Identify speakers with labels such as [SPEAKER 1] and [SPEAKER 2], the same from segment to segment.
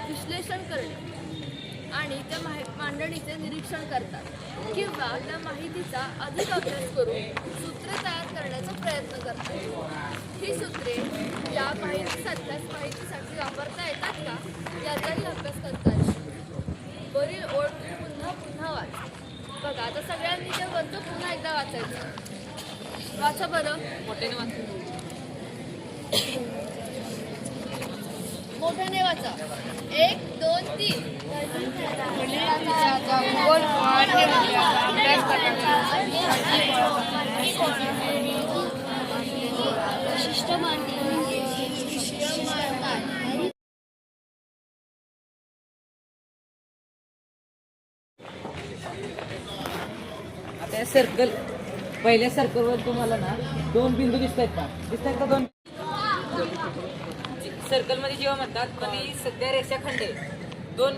[SPEAKER 1] विश्लेषण करणे आणि त्या मांडणीचे निरीक्षण करतात किंवा त्या माहितीचा अधिक अभ्यास करून सूत्रे तयार करण्याचा प्रयत्न करतात। ही सूत्रे या माहितीसाठी वापरता येतात का याचाही अभ्यास करतात। वरील ओळ पुन्हा पुन्हा वाच। बघा आता सगळ्यांनी ते वरचं पुन्हा एकदा वाचायचं। वाचा बरं, मोठ्याने वाचा, मोठ्याने वाचा। 1 2 3
[SPEAKER 2] आता सर्कल, पहिल्या सर्कलवर तुम्हाला ना 2 बिंदू दिसतात का? दिसतात का 2? सर्कल मध्ये जेव्हा म्हणतात पण ही सध्या रेषाखंड आहे। 2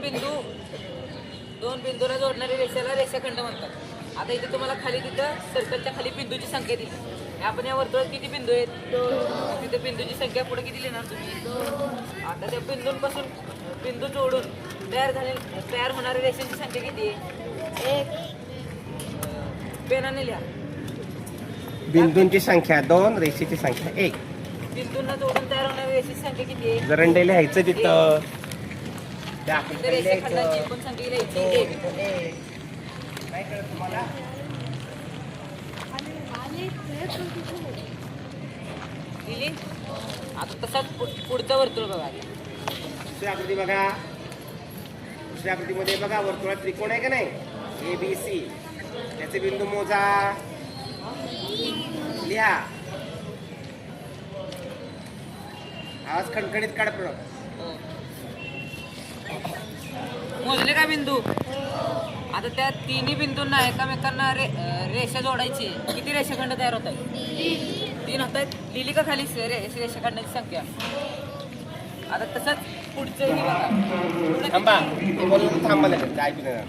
[SPEAKER 2] बिंदूला जोडणाऱ्या रेषेला रेषाखंड म्हणतात। आता इथे तुम्हाला खाली तिथं सर्कलच्या खाली बिंदूची संख्या दिली। आपण या वर्तुळात किती बिंदू आहेत? 2। तिथे बिंदूची संख्या पुढे किती लिहिणार तुम्ही? 2। आता त्या बिंदूंपासून बिंदू जोडून तयार होणाऱ्या रेषांची संख्या किती आहे? 1। पेनाने लिहा।
[SPEAKER 3] बिंदूंची संख्या 2, रेषेची संख्या 1।
[SPEAKER 2] बिंदूंना जोडून तयार होणाऱ्या रेषेची संख्या किती आहे?
[SPEAKER 3] जरंडे लिहायचं तिथं।
[SPEAKER 2] रेषाखंडाची एकूण संख्या लिहायची 1।
[SPEAKER 3] काय कळत तुम्हाला?
[SPEAKER 2] लिहिली? आता तसाच पुढचं वर्तुळ बघा।
[SPEAKER 3] दुसरी आकृती बघा। दुसऱ्या आकृतीमध्ये बघा वर्तुळात त्रिकोण आहे का नाही? ABC। त्याचे बिंदू मोजा, लिहा। आवाज खणखणीत काढ प्रयोग।
[SPEAKER 2] मोजले का बिंदू? आता त्या तिन्ही बिंदूंना एकामेकांना रेषा जोडायची। किती रेषाखंड तयार होत आहेत? 3 होत आहेत। लिहिली का खाली रेषाखंडाची संख्या? आता तसंच पुढचंही बघा।
[SPEAKER 3] थांबा, थांबा काय पिणार?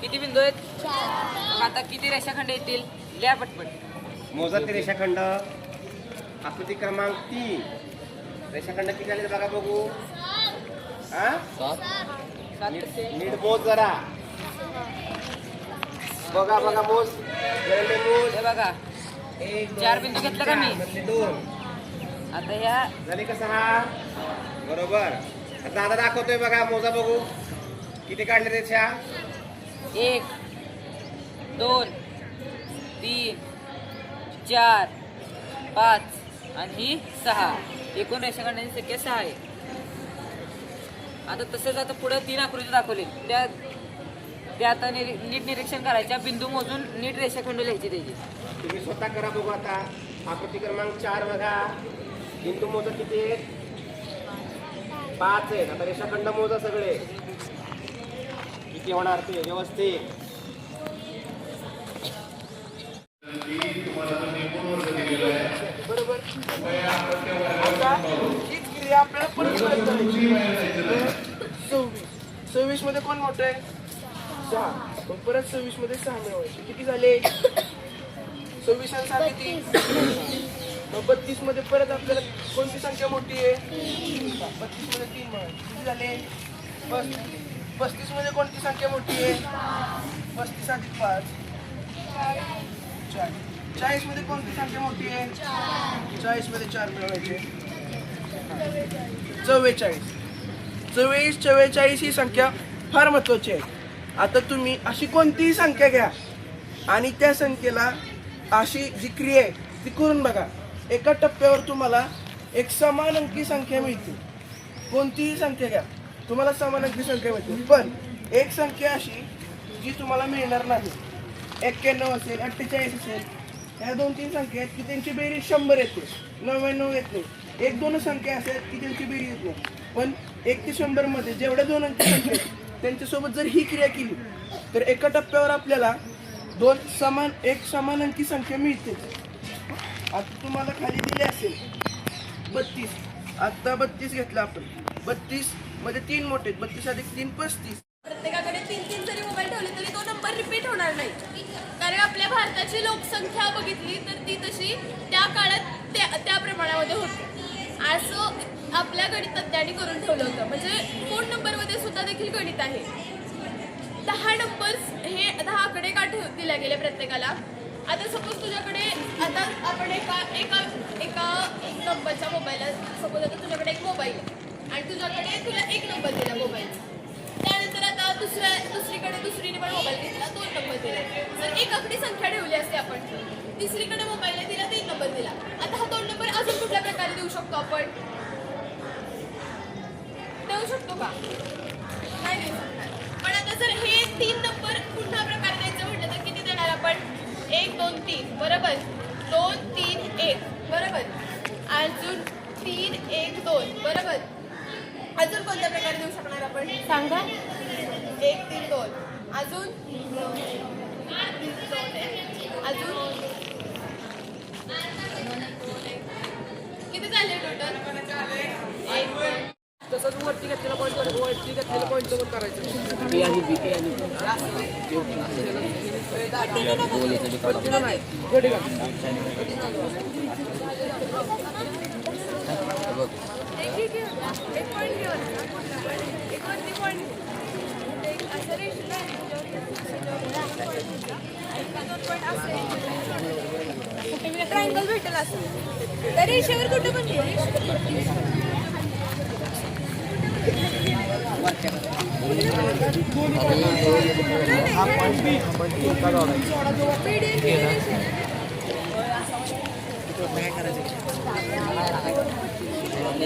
[SPEAKER 2] किती बिंदू आहेत? 4। आता किती रेषाखंड येतील? लिहा पटपट।
[SPEAKER 3] मोजा ते रेषाखंड। आकृती क्रमांक 3। रेषाखंड किती आले बघा बघू।
[SPEAKER 2] 7।
[SPEAKER 3] नीट मोज जरा। बघा बघा मोज।
[SPEAKER 2] हे बघा 4 बिंदू घेतलं का मी?
[SPEAKER 3] 2।
[SPEAKER 2] आता ह्या
[SPEAKER 3] झाले का 6? बरोबर। आता आता दाखवतोय बघा, मोजा बघू किती काढले रेषा।
[SPEAKER 2] 1 2 3 4 5 आणि ही 6। एकूण रेषाखंडांची संख्या 6 आहे। आता तसंच आता पुढे 3 आकृती दाखवली, त्या आता नीट निरीक्षण करायच्या। बिंदू मोजून नीट रेषाखंड लिहायची त्याची।
[SPEAKER 3] तुम्ही स्वतः करा बघू। आता आकृती क्रमांक 4 बघा। बिंदू मोजा किती आहेत? 5 आहेत। आता रेषाखंड मोजा सगळे किती होणार ते व्यवस्थित।
[SPEAKER 4] बरोबर। आता हीच क्रिया आपल्याला परत करायची। 26 मध्ये कोण मोठं आहे? 6। पण परत 26 मध्ये 6 मिळवायचे। किती झाले? 26 आणि 6 किती? मग 32 मध्ये परत आपल्याला कोणती संख्या मोठी आहे? 32 मध्ये 3 मिळवायचे। किती झाले? 35 मध्ये कोणती संख्या मोठी आहे? 35 अधिक 5 40। 40 मध्ये कोणती संख्या मोठी आहे? 40 मध्ये 4 मिळवायचे। 44 ही संख्या फार महत्वाची आहे। आता तुम्ही अशी कोणतीही संख्या घ्या आणि त्या संख्येला अशी जी क्रिया आहे ती करून बघा। एका टप्प्यावर तुम्हाला एक समान अंकी संख्या मिळते। कोणतीही संख्या घ्या, तुम्हाला समान अंकी संख्या मिळते। पण एक संख्या अशी जी तुम्हाला मिळणार नाही, 91 असेल, 48 असेल, ह्या 2-3 संख्या आहेत की त्यांची बेरीज 100 येते, 99 येत नाही। 1-2 संख्या असेल की त्यांची बेरीज येत नाही। पण 1 ते 100 मध्ये जेवढ्या 2 अंकी संख्या आहेत त्यांच्यासोबत जर ही क्रिया केली तर एका टप्प्यावर आपल्याला एक समान अंकी संख्या मिळते. आता तुम्हाला खाली दिली असेल 32. आता 32 घेतला आपण. 32 मध्ये 3 मोठे 32 अधिक 3 35.
[SPEAKER 1] प्रत्येकाकडे 3 जरी मोबाईल ठेवले तरी तो नंबर रिपीट होणार नाही. कारण आपल्या भारताची लोकसंख्या बघितली तर ती तशी त्या काळात त्या प्रमाणामध्ये होती. असं आपल्या गणितज्ञांनी करून ठेवलं होतं. म्हणजे फोन नंबरमध्ये सुद्धा देखील गणित आहे. 10 नंबर्स हे 10 आकडे का दिले गेले प्रत्येकाला. आता सपोज तुझ्याकडे आता आपण एका नंबरच्या मोबाईलला सपोज आता तुझ्याकडे एक मोबाईल आहे आणि तुला एक नंबर दिला मोबाईल. त्यानंतर आता दुसरीने पण मोबाईल घेतला 2 नंबर दिला. जर एक आकडी संख्या ठेवली असते आपण, तिसरीकडे मोबाईल दिला 3 नंबर दिला. आता हा 2 नंबर अजून कुठल्या प्रकारे देऊ शकतो आपण? देऊ शकतो का? नाही देऊ शकणार. पण आता जर हे 3 नंबर पुन्हा प्रकारे द्यायचं म्हटलं तर किती देणार आपण? 1 2 3 बरोबर. 2 3 1 बरोबर. अजून 3 1 2 बरोबर. अजून कोणत्या प्रकारे देऊ शकणार आपण सांगा? 1 3 2 अजून 3 2 अजून किती झाले टोटल? 1 2
[SPEAKER 2] तसंच वरती घेतलेला पॉईंट पण करायचं.
[SPEAKER 1] एक पॉईंट घेऊन एक वरती पॉईंट असं रेषेला ट्रायंगल भेटेल असं त्या रेषेवर कुठं पण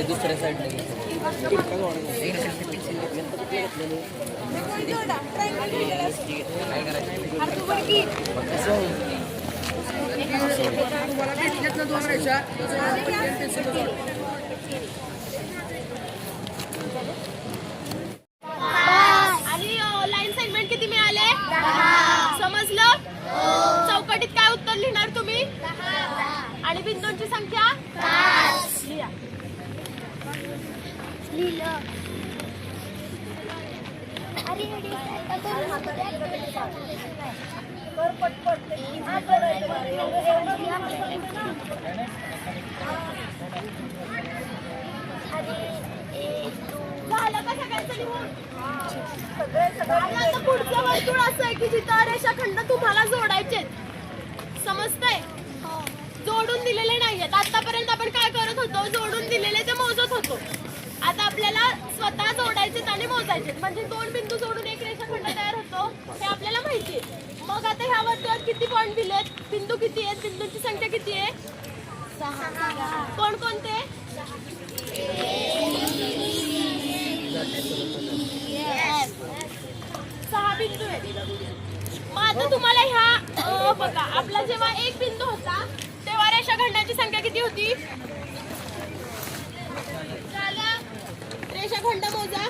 [SPEAKER 2] दुसऱ्या साईडला
[SPEAKER 1] आणि लाईन सेगमेंट किती मिळाले? समजलं? चौकटीत काय उत्तर लिहिणार तुम्ही? आणि बिंदूंची संख्या लिहा. झालं का सगळ्यांचं लिहून? आता पुढचं वर्तुळ असं आहे की जिथं रेषाखंड तुम्हाला जोडायचे. समजतंय? जोडून दिलेले नाहीयेत. आतापर्यंत आपण काय करत होतो? जोडून दिलेले ते मोजत होतो. आता आपल्याला स्वतः जोडायचे आणि मोजायचे. म्हणजे 2 बिंदू जोडून एक रेषाखंड तयार होतो हे आपल्याला माहिती आहे. मग आता ह्या वर्तुळात किती पॉईंट दिलेत? बिंदू किती आहेत? बिंदूंची संख्या किती आहे? 6. कोणकोणते? सहा बिंदू आहेत. मग आता तुम्हाला ह्या बघा आपला जेव्हा एक बिंदू होता तेव्हा रेषाखंडाची संख्या किती होती? रेषाखंड मोजा.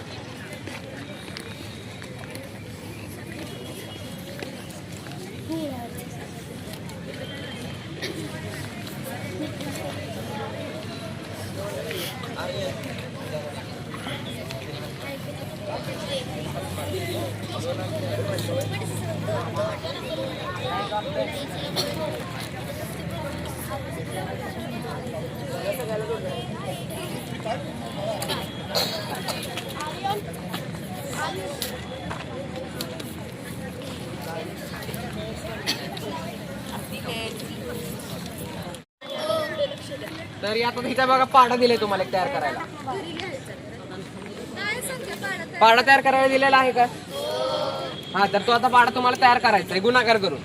[SPEAKER 2] तर आता तिचा बघा पाडा दिलाय तुम्हाला एक तयार करायला. पाडा तयार करायला दिलेला आहे का? हा, तर तो आता पाडा तुम्हाला तयार करायचा आहे गुणाकार करून.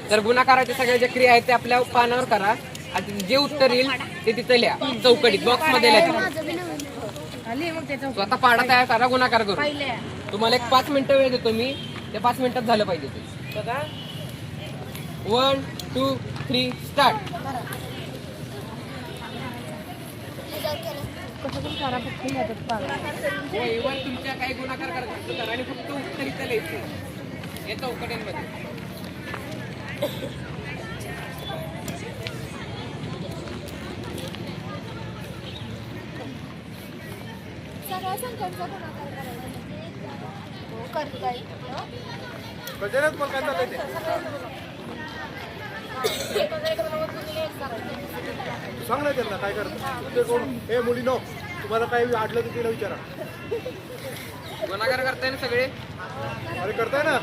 [SPEAKER 2] तर गुणाकाराच्या सगळ्या ज्या क्रिया आहेत ते आपल्या पानावर करा आणि जे उत्तर येईल ते तिथे लिहा चौकटीत बॉक्स मध्ये लिहा. तो आता पाडा तयार करा गुणाकार करून. तुम्हाला एक 5 मिनिटं वेळ देतो मी. त्या 5 मिनिटात झालं पाहिजे ते. बघा 1 2 3 स्टार्ट. वहीवर तुमच्या काही गुणाकार करायचं आणि फक्त उत्तर इथं लिहायचं या चौकट्यांमध्ये.
[SPEAKER 1] सगळ्या संख्यांचा गुणाकार करायचा. हो, करता येईल. हं?
[SPEAKER 5] गजानन मग काय चाललंय ते? तू सांग ना त्यांना काय करत ते कोण हे मुलीनो तुम्हाला काय आडलं तर तिला विचारा.
[SPEAKER 2] गुणाकार करताय ना सगळे.
[SPEAKER 5] अरे करताय ना.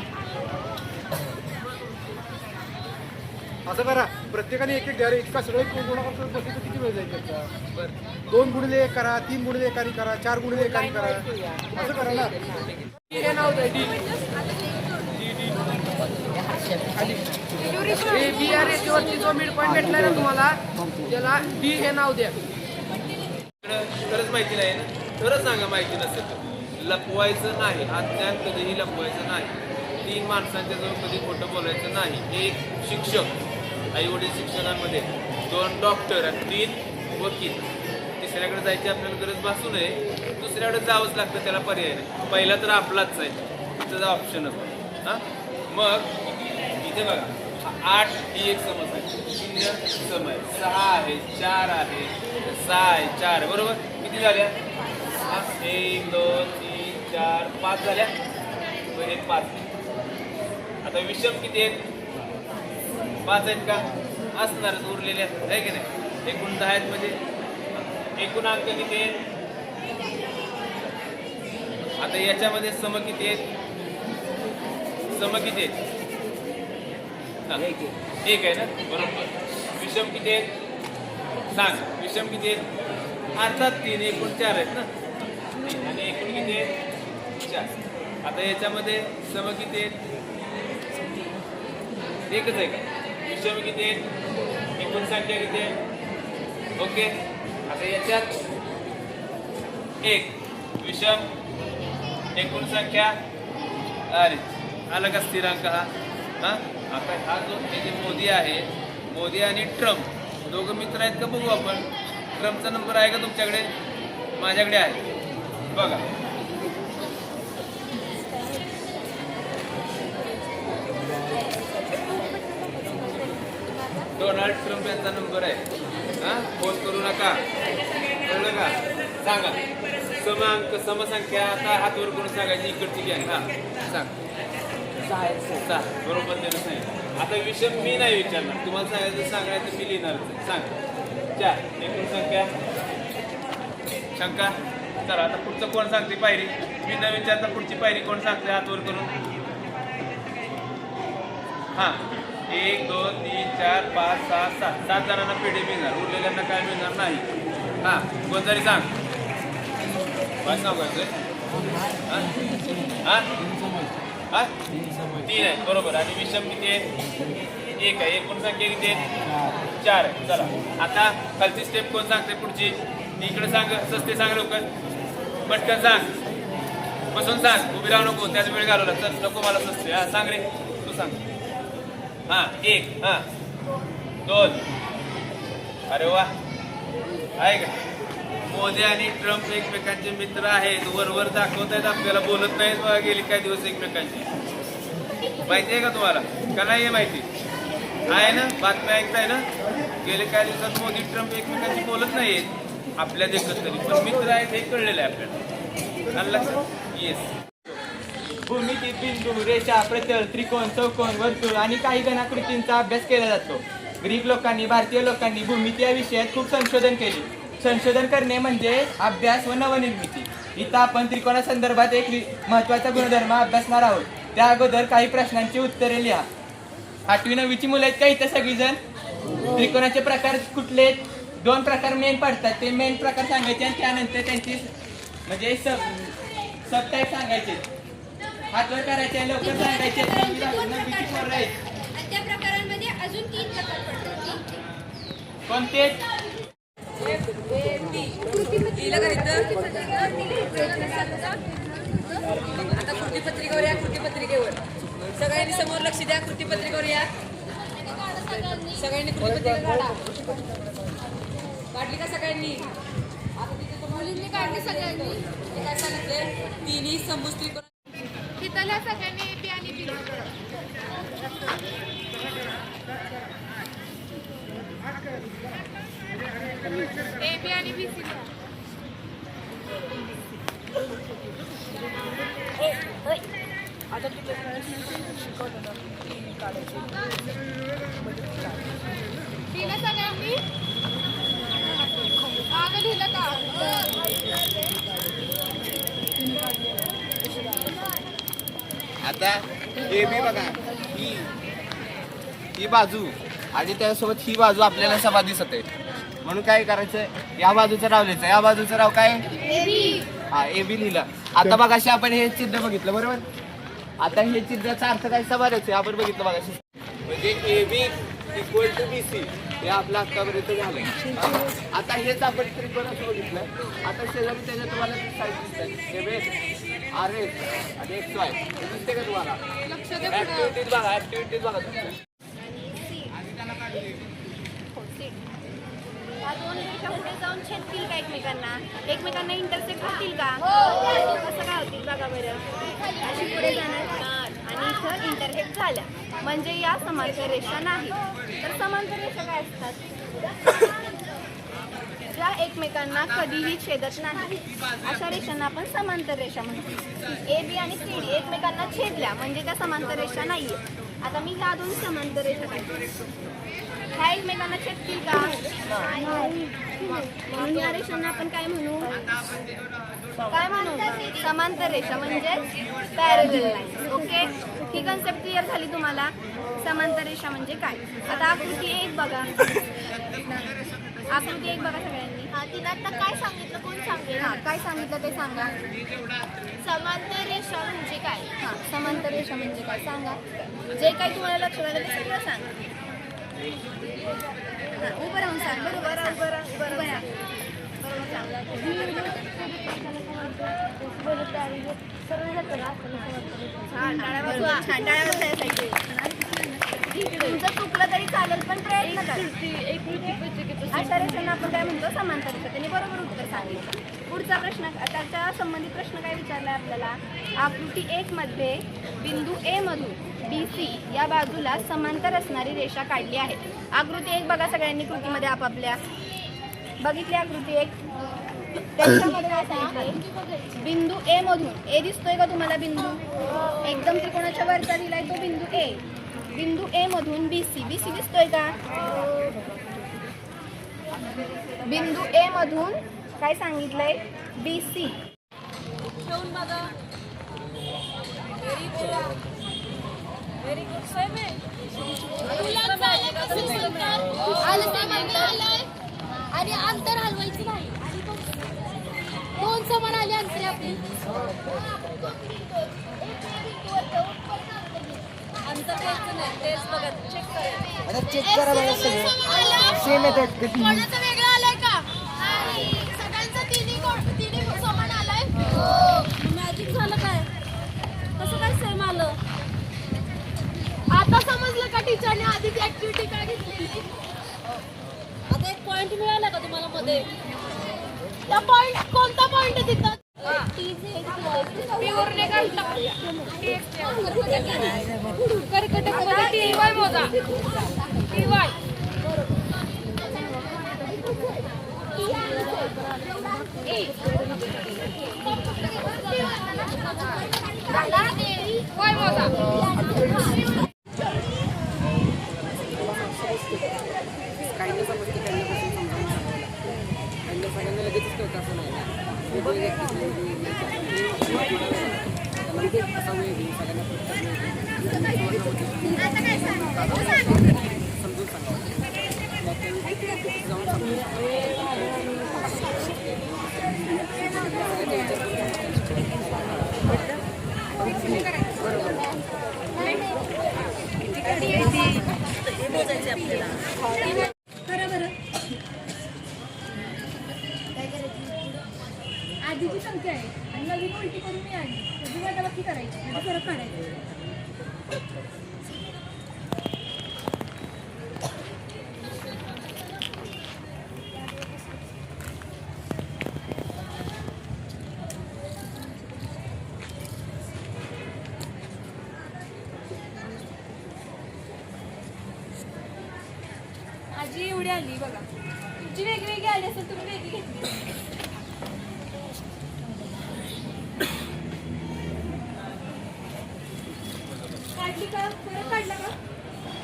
[SPEAKER 5] असं करा प्रत्येकाने एक एक द्या रे. इतका सगळे गुणाकार करून बसले तर किती वेळ जाईल त्याचा?
[SPEAKER 2] बरं
[SPEAKER 5] 2 गुणिले 1 करा, 3 गुणिले 1 करा, 4 गुणिले 1 करा. असं करा ना.
[SPEAKER 2] हे नाव द्या डी बी आर एस वरती जो मिड पॉईंट भेटला ना तुम्हाला त्याला डी हे नाव द्या.
[SPEAKER 6] खरंच माहिती नाही ना खरंच सांगा माहिती नसेल तर लपवायचं नाही. हा ज्ञान कधीही लपवायचं नाही. 3 माणसांच्या जवळ कधी खोटं बोलायचं नाही. 1 शिक्षक आई वडील शिक्षकांमध्ये, 2 डॉक्टर आणि 3 वकील. तिसऱ्याकडे जायची आपल्याला गरज भासू नये. दुसऱ्याकडे जावंच लागतं त्याला पर्याय नाही. पहिला तर आपलाच आहे त्याचा ऑप्शनच नाही. हां मग इथे बघा 8 ही एक समज आहे. 0 सम आहे. 6 आहे, 4 आहे, 6 आहे, 4 आहे. बरोबर किती झाल्या? 1 2 3 4 5 झाल्या. हे 5. आता विषम किती आहेत? 5 आहेत का? असणारच उरलेल्या आहे की नाही. एकूण 10 आहेत म्हणजे एकूण अंक किती आहेत? आता याच्यामध्ये सम किती आहेत? सम किती आहेत? एक आहे ना बरोबर. विषम किती आहेत? सांग विषम किती आहेत? अर्थात 3. एकूण 4 आहेत ना. आणि एकूण किती आहेत? 4. आता याच्यामध्ये सम किती आहेत? एकच आहे का? विषम किती आहेत? एकूण संख्या किती आहे? ओके. आता याच्यात 1 विषम एकूण संख्या. अरे आला का स्थिरांक हा? हां आता हा जो हे जे मोदी आहे, मोदी आणि ट्रम्प दोघं मित्र आहेत का बघू आपण. ट्रम्पचा नंबर आहे का तुमच्याकडे? माझ्याकडे आहे बघा. डोनाल्ड ट्रम्प यांचा नंबर आहे. हां फोन करू नका कळलं का? सांगा समांक समसंख्या. आता हातवर करून सांगायची इकडची घ्या. हां सांग 6 बरोबर त्यानं सांगितलं. आता विषम मी नाही विचारणार. तुम्हाला सांगायचं मी लिहिणारच. सांग 4 एकूण संख्या. शंका? चला आता पुढचं कोण सांगते पायरी? मी न विचारता पुढची पायरी कोण सांगते हातवर करून? हां 1 2 3 4 5 6 7 7 जणांना पेढे मिळणार. उरलेल्यांना काय मिळणार नाही. हां कोण तरी सांग. काय सांगायचं? हां हां हां 3 आहे बरोबर. आणि विषम किती आहे? 1 आहे. एकूण संख्या किती आहे? 4 आहे. चला आता खालची स्टेप कोण सांगते पुढची? इकडे सांग. सस्ते सांग लवकर. पटकन सांग. बसून सांग. उभी राहू नको. त्याच वेळ घालवला तर नको मला सस्ते. हां सांग रे तू सांग. हां 1 हां 2. अरे वा आहे का? मोदी आणि ट्रम्प एकमेकांचे मित्र आहेत. वरवर दाखवत आहेत आपल्याला. बोलत नाहीत बघा गेली काही दिवस एकमेकांची. माहिती आहे का तुम्हाला? का नाही आहे माहिती? आहे ना बातम्या ऐकताय ना? गेले काही दिवसात मोदी ट्रम्प एकमेकांशी बोलत नाही आहेत आपल्या देशात तरी. पण मित्र आहेत हे कळलेलं आहे आपल्याला. लक्षात? येस.
[SPEAKER 7] भूमिती, बिंदू, रेषा, प्रतल, त्रिकोण, चौकोन, वर्तुळ आणि काही घनाकृतींचा अभ्यास केला जातो. ग्रीक लोकांनी, भारतीय लोकांनी भूमिती या विषयात खूप संशोधन केले. संशोधन करणे म्हणजे अभ्यास व नवनिर्मिती. इथं आपण त्रिकोणासंदर्भात एक महत्त्वाचा गुणधर्म अभ्यासणार आहोत. त्या अगोदर काही प्रश्नांची उत्तरे लिहा. 8वी 9वीची मुलं आहेत का इथं सगळीजण? त्रिकोणाचे प्रकार कुठले? 2 प्रकार मेन पडतात. ते मेन प्रकार सांगायचे आणि त्यानंतर त्यांची म्हणजे सब टाईप सांगायचे. हातवर करायचे लवकर सांगायचे.
[SPEAKER 1] त्या प्रकारांमध्ये अजून 3 प्रकार पडतात.
[SPEAKER 7] कोणते?
[SPEAKER 8] आता कृतीपत्रिकेवर या. कृतीपत्रिकेवर सगळ्यांनी समोर लक्ष द्या. कृतीपत्रिकेवर या. सगळ्यांनी कृतीपत्रिका काढा. काढली का सगळ्यांनी? आता तिथे
[SPEAKER 1] मुलींनी काढली सगळ्यांनी.
[SPEAKER 8] ते काय सांगितले? तिन्ही समभुज त्रिकोण.
[SPEAKER 1] तिथल्या सगळ्यांनी A, B आणि B. ए बी आणि बी सी लिहिलं सगळ्यांनी मागं लिहिलं का
[SPEAKER 3] आता ए बी बघा, ही बाजू आणि त्यासोबत ही बाजू आपल्याला समान दिसत आहे. म्हणून काय करायचं, या बाजूचं राव लिहायचं, या बाजूचं राव काय हा ए बी लिहिलं. आता बघाशी आपण हे चिन्ह बघितलं बरोबर. आता हे चिन्हाचा अर्थ काय समानच आहे, आपण बघितलं बघाशी. म्हणजे A B equal to B C हे आपलं आतापर्यंत झालं. आता हेच आपण त्रिकोण असं बघितलं. आता शेजारी त्याच्या तुम्हाला साईड दिसतात एम एस आर एस आणि एक्स वाय दिसते का तुम्हाला. ऍक्टिव्हिटीज बघा, ऍक्टिव्हिटीज बघा तुमच्या.
[SPEAKER 1] या दोन रेषा पुढे जाऊन छेदतील का एकमेकांना इंटरसेक्ट होतील का कसं काय होतील बघा बरं. अशी पुढे जाणार आणि इथं इंटरसेक्ट झाल्या म्हणजे या समांतर रेषा नाही. तर समांतर रेषा काय असतात, ज्या एकमेकांना कधीही छेदत नाही अशा रेषांना आपण समांतर रेषा म्हणतो. ए बी आणि सी डी एकमेकांना छेदल्या म्हणजे त्या समांतर रेषा नाहीये. आता मी ह्या दोन समांतर रेषा काढते, ह्या एकमेकांना छेदतील का म्हणून या रेषांना आपण काय म्हणू समांतर रेषा म्हणजे पॅरलल लाईन्स. ओके, ही कन्सेप्ट क्लिअर झाली तुम्हाला. समांतर रेषा म्हणजे काय. आता आकृती 1 बघा, आकृती 1 बघा सगळ्यांनी. तिला आता काय सांगितलं, कोण सांगेल. हां, काय सांगितलं ते सांगा. समांतर रेषा म्हणजे काय. हां, समांतर रेषा म्हणजे काय सांगा. जे काही तुम्हाला लक्षात आलं ते सगळं सांगा. उभं राहून सांग. बरोबर, उभं राहा. बरोबर तुमचं चुकलं तरी चालेल पण प्रयत्न करा. अशा रेषांना आपण काय म्हणतो समांतर रेषा. त्यांनी बरोबर उत्तर सांगितलं. पुढचा प्रश्न, त्याच्या संबंधित प्रश्न काय विचारला आपल्याला. आकृती 1 मध्ये बिंदू ए मधून BC या बाजूला समांतर असणारी रेषा काढली आहे. आकृती 1 बघा सगळ्यांनी कृतीमध्ये आपापल्या बघितली. आकृती 1 त्याच्यामध्ये काय सांगितलंय, बिंदू ए मधून, ए दिसतोय का तुम्हाला बिंदू एकदम त्रिकोणाच्या वरचा दिलाय तो बिंदू ए. बिंदू ए मधून BC दिसतोय का. बिंदू ए मधून काय सांगितलंय BC. ठेवून बघा.
[SPEAKER 9] आणि अंतर हलवायचं नाही. दोन समान आले अंतर आपली. अंतर द्यायचं नाही, तेच बघा चेक करा बघा सगळं सेम येतात. कोणाचं वेगळं आलंय का. सगळ्यांचं तिन्ही समान आलाय. मॅजिक झालं काय, कसं काय सेम आलं. आता समजलं का टीचरने आधी ती ऍक्टिव्हिटी काय घेतलेली. आता एक पॉइंट मिळाला का तुम्हाला मध्ये. त्या पॉइंट कोणता पॉइंट आहे तिथं.
[SPEAKER 1] TY मोजा. TY वाय मोजा.
[SPEAKER 9] आधीची संख्या आहे आणि नवीन उलटी करून मिळाली त्याची वजाबाकी करायची आणि फरक काढायचा. आजी एवढी
[SPEAKER 8] आली बघा. तुमची वेगवेगळी आली असेल, तुम्ही वेगळी घेतली. काढली का? परत काढला का?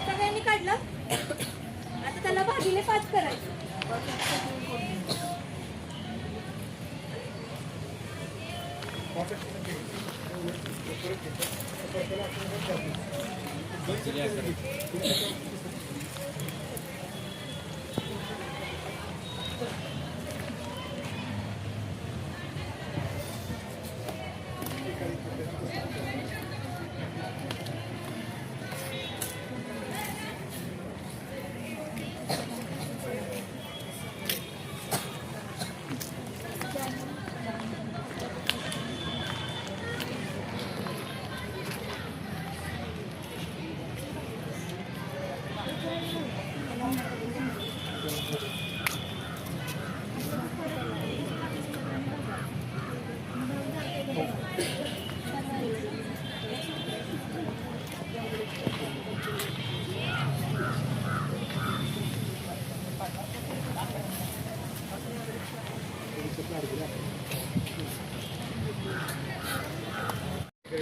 [SPEAKER 8] सगळ्यांनी काढलं? आता त्याला भागीले 5 करायचं.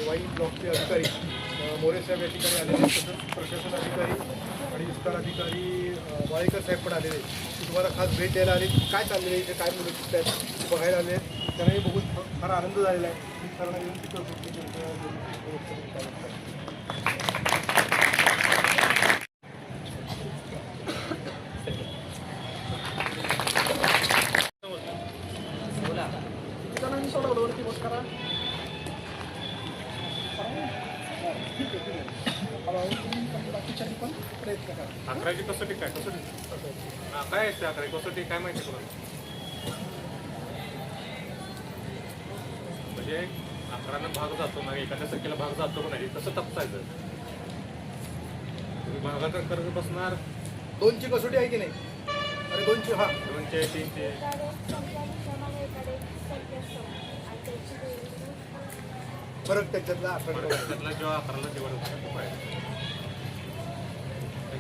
[SPEAKER 5] वाई ब्लॉकचे अधिकारी मोरे साहेब या ठिकाणी आलेले आहेत. तसंच प्रशासन अधिकारी आणि विस्तार अधिकारी वाळेकर साहेब पण आलेले आहेत. ते तुम्हाला खास भेट द्यायला आले. काय चाललेलं आहे इथे, काय मुलं दिसत आहेत ते बघायला आले आहेत. त्यांनाही बघून फार आनंद झालेला आहे. मी सरांना विनंती करतो की
[SPEAKER 6] अकराची कसोटी काय कसोटी काय असते अकराची कसोटी काय माहिती तुला म्हणजे 11नं भाग जातो ना एखाद्या संख्येला भाग जातो का नाही तसं तपासायचं तुम्ही भागात करत बसणार
[SPEAKER 5] 2ची कसोटी आहे की नाही. अरे 2ची हा
[SPEAKER 6] 2चे 3चे
[SPEAKER 5] फरक त्याच्यातला 11
[SPEAKER 6] त्यातला जेव्हा 11ला जेवण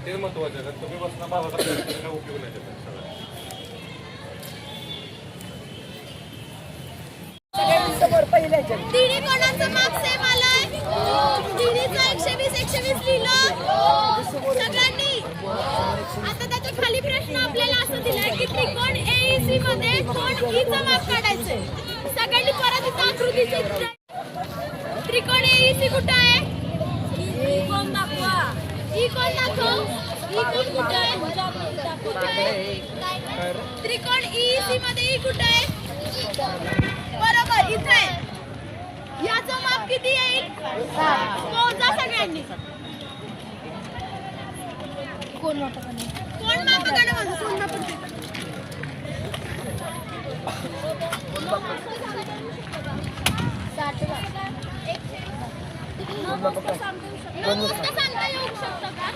[SPEAKER 6] ते महत्वाचं आहे तुम्ही बसणार भागात काय उपयोग नाही त्याचा सगळं
[SPEAKER 9] तिन्ही कोणाचं मार्क सेम आलाय. तिन्हीचा 120 लिहिलं सगळ्यांनी. आता त्याच्या खाली प्रश्न आपल्याला असं दिलाय की त्रिकोण AEC मध्ये कोण ईचा मार्क काढायचंय. सगळ्यांनी परत इथं आकृतीचे त्रिकोण AEC कुठं आहे? कोण दाखवा. ई कोण दाखव. ई कोण कुठं आहे? कुठं आहे? त्रिकोण EEC मध्ये ई कुठं आहे? बरोबर इथे. याचं माप किती येईल? मोजा सगळ्यांनी. कोण माप काढा माझं. कोण माप सांगता येऊ शकतं का?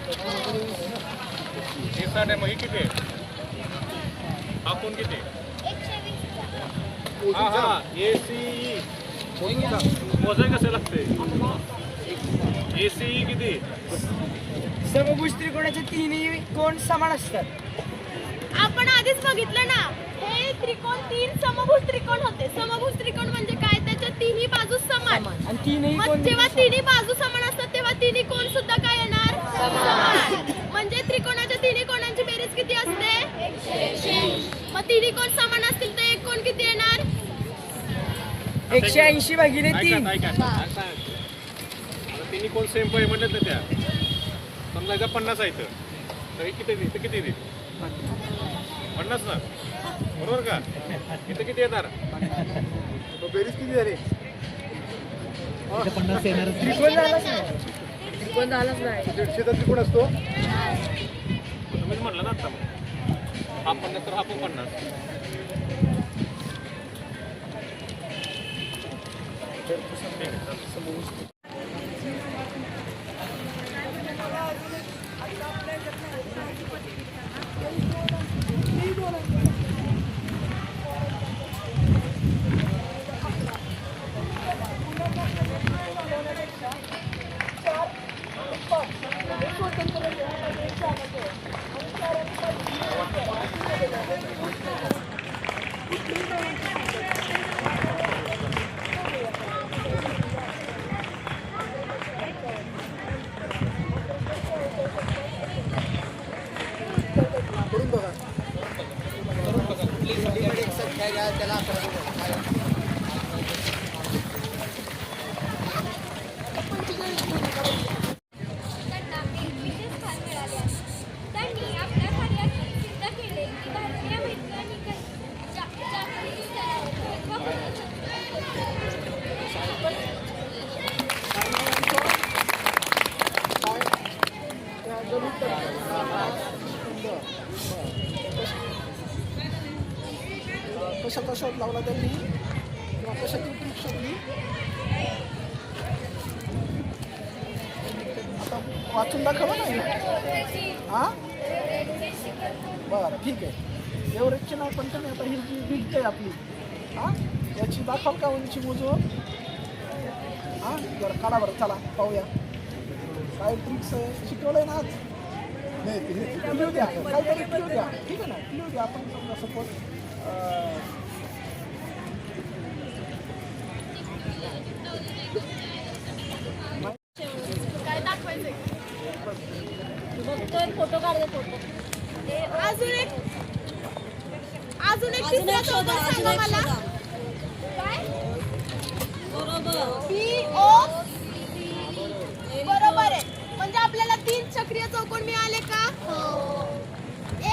[SPEAKER 6] हे साठ आहे मग ही किती आहे हा कोण किती
[SPEAKER 9] 120.
[SPEAKER 6] हा हा ACE मोजाय कसं लागते ACE किती
[SPEAKER 2] समभुज त्रिकोणाचे तिन्ही कोण समान असतात.
[SPEAKER 9] आपण आधीच बघितलं ना हे त्रिकोण 3 समभुज त्रिकोण होते. समभुज त्रिकोण म्हणजे काय? त्याच्या तिन्ही बाजू समान.
[SPEAKER 2] आणि तीनही
[SPEAKER 9] मग जेव्हा तिन्ही बाजू समान असतात तेव्हा तिन्ही कोण सुद्धा काय येणार? समान. म्हणजे त्रिकोणाच्या तिन्ही कोणांची बेरीज किती असते? 180. मग तिन्ही कोण समान असतील तर एक कोण किती येणार?
[SPEAKER 2] 180 भागिले 3.
[SPEAKER 6] तिन्ही कोण सेम पाहिजे म्हणलं तर त्या समजायचं 50 आहे तर हे किती इथं किती येईल 50 ना बरोबर का इथं किती येणार
[SPEAKER 5] बेरीज किती झाली.
[SPEAKER 2] त्रिकोण झालाच नाही.
[SPEAKER 5] 150चा त्रिकोण असतो.
[SPEAKER 6] तुम्हीच म्हटलं ना आता हा 50 तर हा पण 50
[SPEAKER 9] स्वतंत्र
[SPEAKER 10] कशाचा शोध लावला त्यांनी किंवा कशाची ट्रिक शोधली आता वाचून दाखवा नाही हां बरं ठीक आहे एव्हरेजचे नाव पण तुम्ही आता ही जी भिंत आहे आपली हां याची दाखवाल का उंची मोजून हां बरं काढा बरं चला पाहूया काय ट्रिक्स आहे शिकवलंय ना आज क्ल्यू द्या काहीतरी क्ल्यू द्या ठीक आहे ना क्ल्यू द्या आपण समजा सपोज
[SPEAKER 9] काय दाखवायचंय फोटो काढ फोटो अजून एक तिसरा चौकोन सांगा मला काय PO बरोबर आहे म्हणजे आपल्याला 3 चक्रीय चौकोन मिळाले का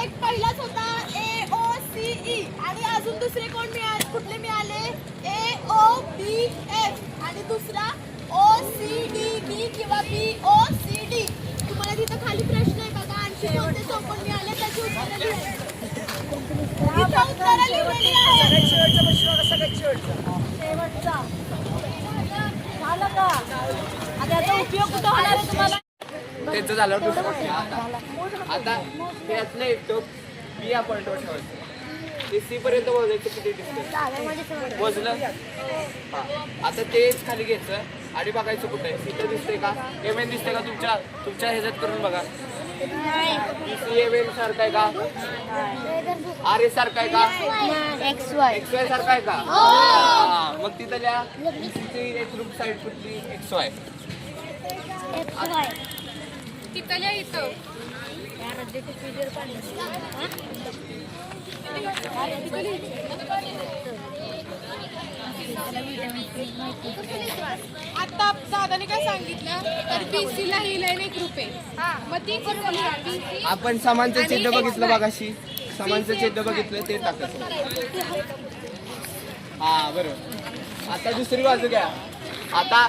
[SPEAKER 9] एक पहिलाच होता AOCE आणि अजून दुसरे कोण मिळाले कुठले मिळाले AOBF आणि दुसरा OCDB किंवा BOCD तुम्हाला तिथं खाली प्रश्न आहे बघा आणखी कोणते चौकोन मिळाले त्याची उत्तरं लिहायची तिथं उत्तरं लिहिलेली आहेत शेवटचा झालं का आता याचा उपयोग कुठं होणार आहे तुम्हाला
[SPEAKER 3] त्यांचं झालं दुसरं आता त्यातलं एक टोक बी आपण ठेवायचं ते सी पर्यंत मोजायचं किती डिस्टन्स मोजलं हा आता तेच खाली घ्यायचं आणि बघायचं कुठं आहे तिथं दिसतंय का एम दिसतंय का तुमच्या ह्याच्यात करून बघा CMM सारखं आहे का RS सारखं आहे का XY सारखं आहे का मग तिथं लिहा एक ग्रुप साईड कुठली XY
[SPEAKER 9] तिथं लिहा इथं आता दादाने काय सांगितलं तर BC ला ही लाईन एक रुपये मग ती BC
[SPEAKER 3] आपण समानचं चिन्ह बघितलं बघाशी समानचं चिन्ह बघितलं ते टाकायचं हा बरोबर आता दुसरी बाजू घ्या आता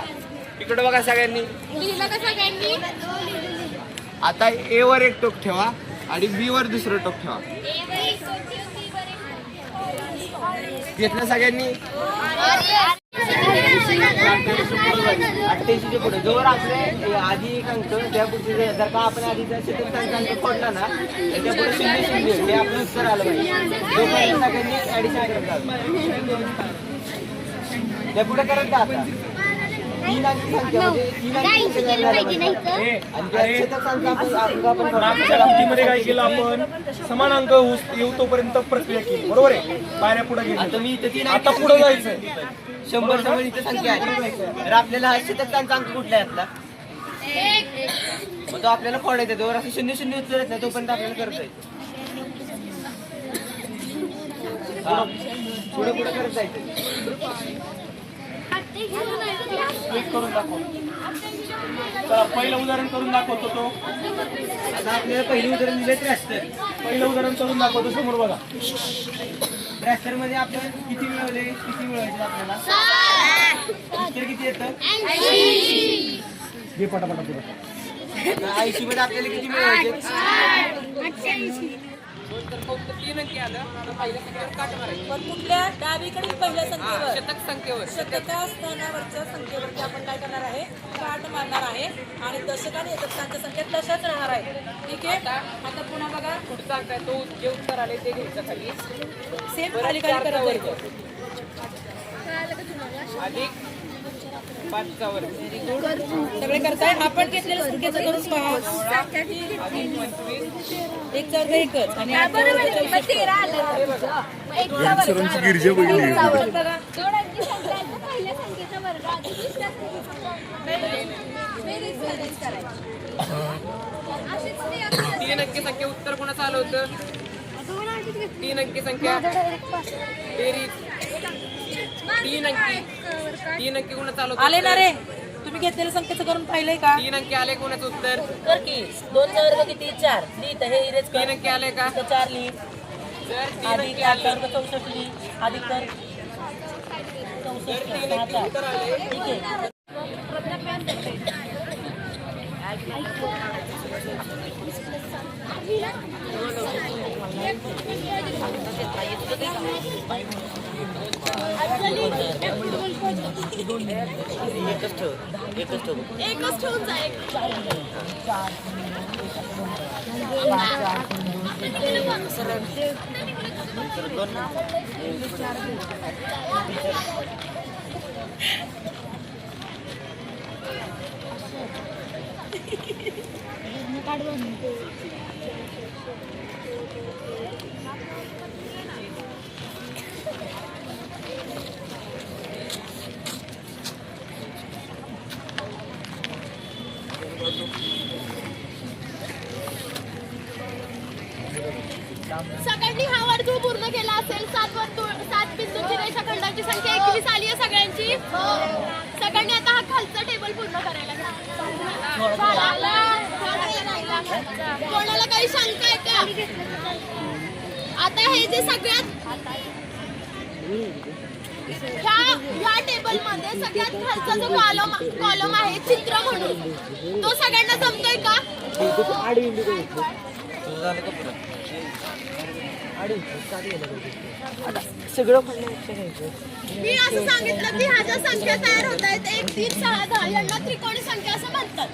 [SPEAKER 3] इकडे बघा सगळ्यांनी
[SPEAKER 9] लिहिलं का सगळ्यांनी
[SPEAKER 3] आता A वर एक टोक ठेवा आणि B वर दुसरं टोक ठेवा घेतलं सगळ्यांनी 88च्या पुढे जोर आपले आधी एक अंक त्या पुढे जर का आपण आधीचा चतुर्थांचा अंक फोडला ना त्याच्या पुढे 0 हे आपलं उत्तर आलं पाहिजे जोपर्यंत सगळ्यांनी ऍडिशन करतात त्या पुढे करत जा आता 3 अंकी संख्या
[SPEAKER 5] मध्ये काय केलं आपण समान अंक येऊ तोपर्यंत प्रक्रिया केली बरोबर आहे पायऱ्या पुढे गेली आता पुढे जायचंय
[SPEAKER 2] 100 जवळ इथे संख्या आहे तर आपल्याला हा शतकांचा अंक कुठला आहे आपला मग तो आपल्याला फोडायचा जोर असं 0 0 उत्तर येत नाही तोपर्यंत आपल्याला करता येईल पुढे पुढे करत जायचं
[SPEAKER 5] क्लिक करून दाखव चला पहिलं उदाहरण करून दाखवतो तो
[SPEAKER 2] आता आपल्याला पहिली उदाहरण दिले ट्रॅक्टर
[SPEAKER 5] पहिलं उदाहरण करून दाखवतो समोर बघा
[SPEAKER 2] ट्रॅक्टर मध्ये आपल्याला किती मिळवायचे आपल्याला उत्तर किती येतं
[SPEAKER 5] घे पटापटा पुढे
[SPEAKER 2] 80 मध्ये आपल्याला किती मिळवायचे
[SPEAKER 11] पण कुठल्या डावीकडील पहिल्या संख्येवर शतका स्थानावरच्या संख्येवरती आपण काय करणार आहे काट मारणार आहे आणि दशक आणि एककांच्या संख्या तशाच राहणार आहे ठीक आहे आता पुन्हा बघा पुढचा अंक आहे तो जे उत्तर आले ते घ्यायचं खाली सेम खाली खाली करायचं
[SPEAKER 2] अधिक 5चा वर्ग
[SPEAKER 11] सगळे करताय आपण घेतलेलं संख्येचं करून पहा 1 चा वर्ग एकच आणि 8 चा वर्ग
[SPEAKER 2] 3 अंकी संख्या उत्तर कोणाचं आलं होतं 3 अंकी संख्या बेरीज 3 अंकी कोणाचं आलं
[SPEAKER 11] आले
[SPEAKER 2] होतं
[SPEAKER 11] ना रे तुम्ही घेतलेलं संख्येचं करून पाहिलंय का
[SPEAKER 2] 3 अंकी आले कोणाचं उत्तर
[SPEAKER 11] कर की 2 चा वर्ग किती 4 लिहित हे इरेज
[SPEAKER 2] 3 अंकी आले का
[SPEAKER 11] 4 लिहि
[SPEAKER 2] जर 3
[SPEAKER 11] अधिक
[SPEAKER 2] अंकी
[SPEAKER 11] 8
[SPEAKER 2] आले
[SPEAKER 11] वर्ग 64 लिहि अधिक कर 64
[SPEAKER 2] उत्तर आले
[SPEAKER 11] ठीक आहे
[SPEAKER 9] एकच ठेवून जा एक. सगळ्यांनी हा वर्तुळ पूर्ण केला असेल. 7 बिंदूची रेषाखंडाची संख्या 21 आली आहे सगळ्यांची. सगळ्यांनी आता हा खालचा टेबल पूर्ण करायला घ्या. कोणाला काही शंका आहे का? आता हे जे सगळ्यात ह्या टेबल मध्ये सगळ्यात खालचा जो कॉलम आहे चित्र म्हणून, तो सगळ्यांना जमतोय का? मी असं सांगितलं की ह्या ज्या संख्या तयार होत आहेत 1, 3, 6, 10 यांना त्रिकोणी संख्या असं म्हणतात.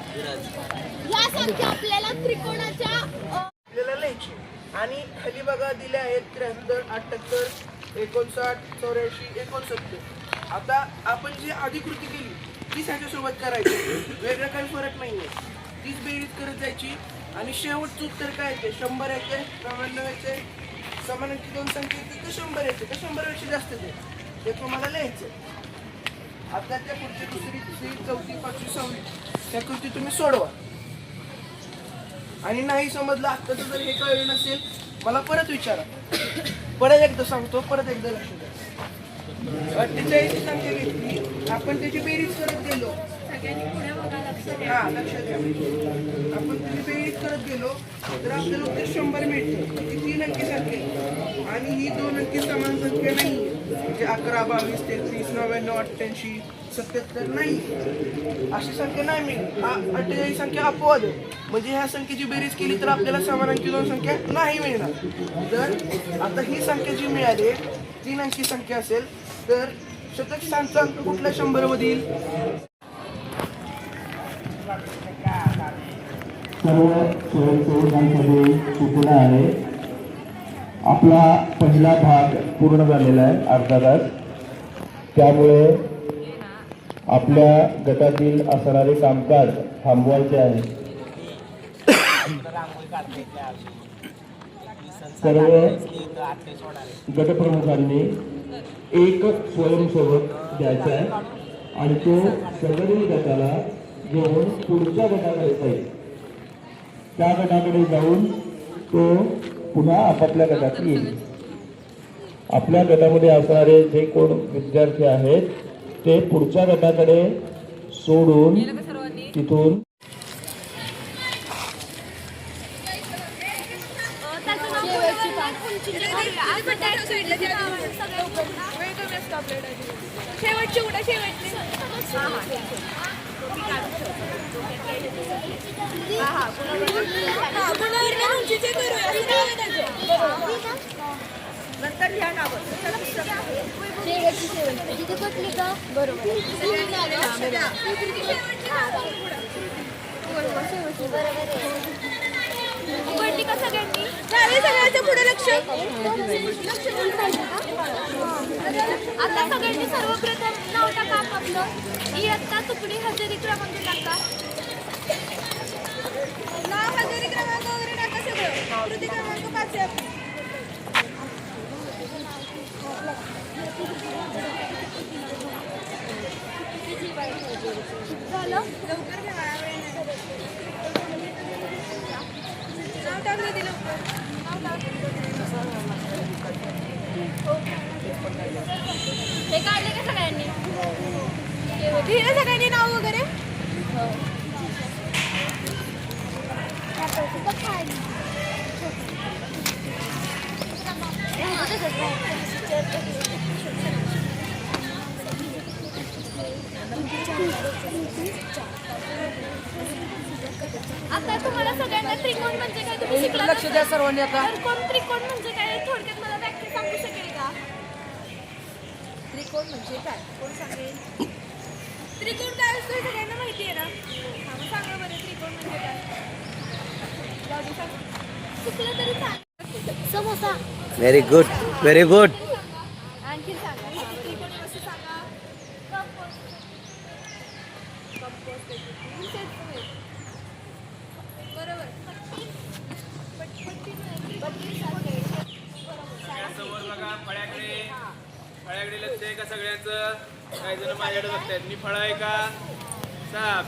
[SPEAKER 9] या संख्या आपल्याला त्रिकोणाच्या
[SPEAKER 4] आपल्याला लिहायची आणि खाली बघा दिले आहेत 73, 78, 59, 84, 69. आता आपण जी आदिकृती केली तीच ह्याच्यासोबत करायची, वेगळं काही फरक नाहीये. तीच बेरीज करत जायची आणि शेवटचं उत्तर काय येते? 100 येते, 99 येते, समानांकी 2 संख्या येते तर 100 येते तर 100 पेक्षा जास्त येते. ते तुम्हाला लिहायचं. आता त्या पुढची 2री, 3री, 4थी, 5वी, 6वी त्या कृती तुम्ही सोडवा. आणि नाही समजलं आत्ताचं जर हे कळलं नसेल मला परत विचारा. परत एकदा सांगतो, परत एकदा लक्ष द्या. 48 संख्या घेतली, आपण त्याची बेरीज करत गेलो. हा लक्ष द्या. आपण त्याची बेरीज करत गेलो तर आपल्याला उत्तर 100 मिळते. ही 3 अंकी संख्या आहे आणि ही 2 अंकी समान संख्या नाही आहे. म्हणजे 11, 22, 33, 99, 88, 77 नाही. अशी संख्या नाही मिळेल. 48 संख्या अपवाद आहे. म्हणजे ह्या संख्येची बेरीज केली तर आपल्याला समान अंकी 2 संख्या नाही मिळणार. तर आता ही संख्या जी मिळाली 3 अंकी संख्या असेल तर शतक स्थानचा अंक कुठल्या 100 मधील?
[SPEAKER 12] सर्व स्वयंसेवकांमध्ये सूचना आहे. आपला पहिला भाग पूर्ण झालेला आहे, अर्धा तास. त्यामुळे आपल्या गटातील असणारे कामकाज थांबवायचे आहे. सर्व गटप्रमुखांनी एक स्वयंसेवक द्यायचा आहे आणि तो सगळ्या गटाला घेऊन पुढच्या गटाकडे जाईल. त्या गटाकडे जाऊन तो पुन्हा आपापल्या गटात येईल. आपल्या गटामध्ये असणारे जे कोण विद्यार्थी आहेत ते पुढच्या गटाकडे सोडून तिथून
[SPEAKER 8] शेवटची उडा शेवटची
[SPEAKER 11] नंतर घ्या नावं.
[SPEAKER 9] तिथे कुठली का? बरोबर.
[SPEAKER 8] उघडली का सगळ्यांनी? सगळ्यांच्या पुढे लक्ष. आता सगळ्यांनी सर्वप्रथम नाव टाका आपलं. इयत्ता तुकडी हजेरी क्रमांक टाका. नाव हजेरी क्रमांक वगैरे टाका सगळं. कृती क्रमांक 5 आहे. झालं लवकर घ्या. नाव टाकलं ते लवकर. हे काढले का सगळ्यांनी? लिहिलं सगळ्यांनी नाव वगैरे? आता तुम्हाला सगळ्यांना त्रिकोण म्हणजे काय तुम्ही शिकला?
[SPEAKER 11] लक्ष द्या सर्वांनी आता.
[SPEAKER 8] तर कोण त्रिकोण म्हणजे काय थोडक्यात मला व्याख्या सांगू शकेल का? त्रिकोण म्हणजे काय कोण सांगेल? त्रिकोण काय असतो हे सगळ्यांना माहिती आहे ना? हा, मग सांगा बरं त्रिकोण म्हणजे काय? जाऊ सांग. चुकलं तरी सांग. Samosa.
[SPEAKER 3] Very good, very good.
[SPEAKER 8] आणखी सांगा. त्रिकोण कसं सांगा? बरोबर.
[SPEAKER 6] समोर बघा फळ्याकडे. फळ्याकडे लक्ष आहे का सगळ्यांचं? काही जण माझ्याकडे बघतायत. मी फळ आहे का?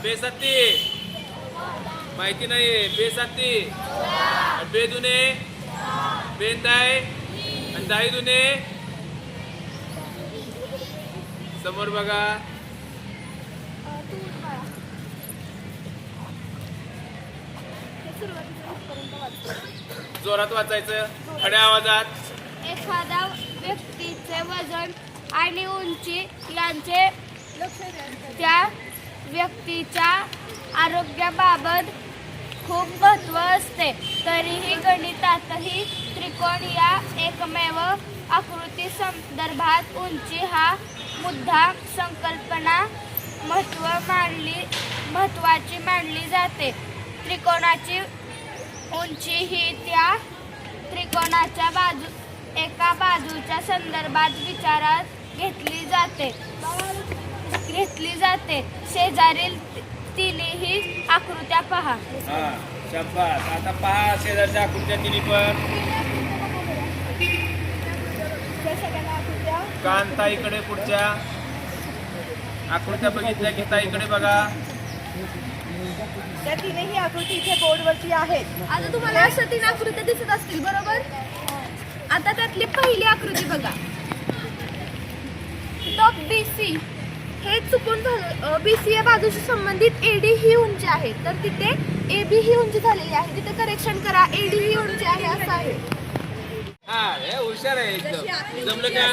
[SPEAKER 6] बेसत्ती माहिती नाही. बेसत्ती, बेदुने, बेंदाय आणि दाई दुने. समोर बघा. जोरात वाचायचं, खड्या आवाजात.
[SPEAKER 9] एखाद्या व्यक्तीचे वजन आणि उंची यांचे त्या व्यक्तीच्या आरोग्याबाबत खूप महत्त्व असते. तरीही गणितातही त्रिकोण या एकमेव आकृती संदर्भात उंची हा मुद्दा संकल्पना महत्त्वाची मानली जाते. त्रिकोणाची उंची ही त्या त्रिकोणाच्या एका बाजूच्या संदर्भात विचारात घेतली जाते. शेजारील तिन्ही आकृत्या पहा.
[SPEAKER 6] शाबास. आता पहा शेजारच्या आकृत्या तिन्ही पण. कांता इकडे पुढच्या आकृत्या बघितल्या. घेता इकडे बघा.
[SPEAKER 8] त्या तीनही आकृती इथे बोर्डवरती आहेत. आता तुम्हाला अशा 3 आकृत्या दिसत असतील बरोबर. आता त्यातली पहिली आकृती बघा. टॉप BC हे चुकून झालं. BC या बाजूशी संबंधित AD ही उंची आहे, तर तिथे AB ही उंची झालेली आहे. तिथे करेक्शन करा. AD ही उंची आहे असं आहे.
[SPEAKER 6] हे हुशार आहे एकदम. जमलं का?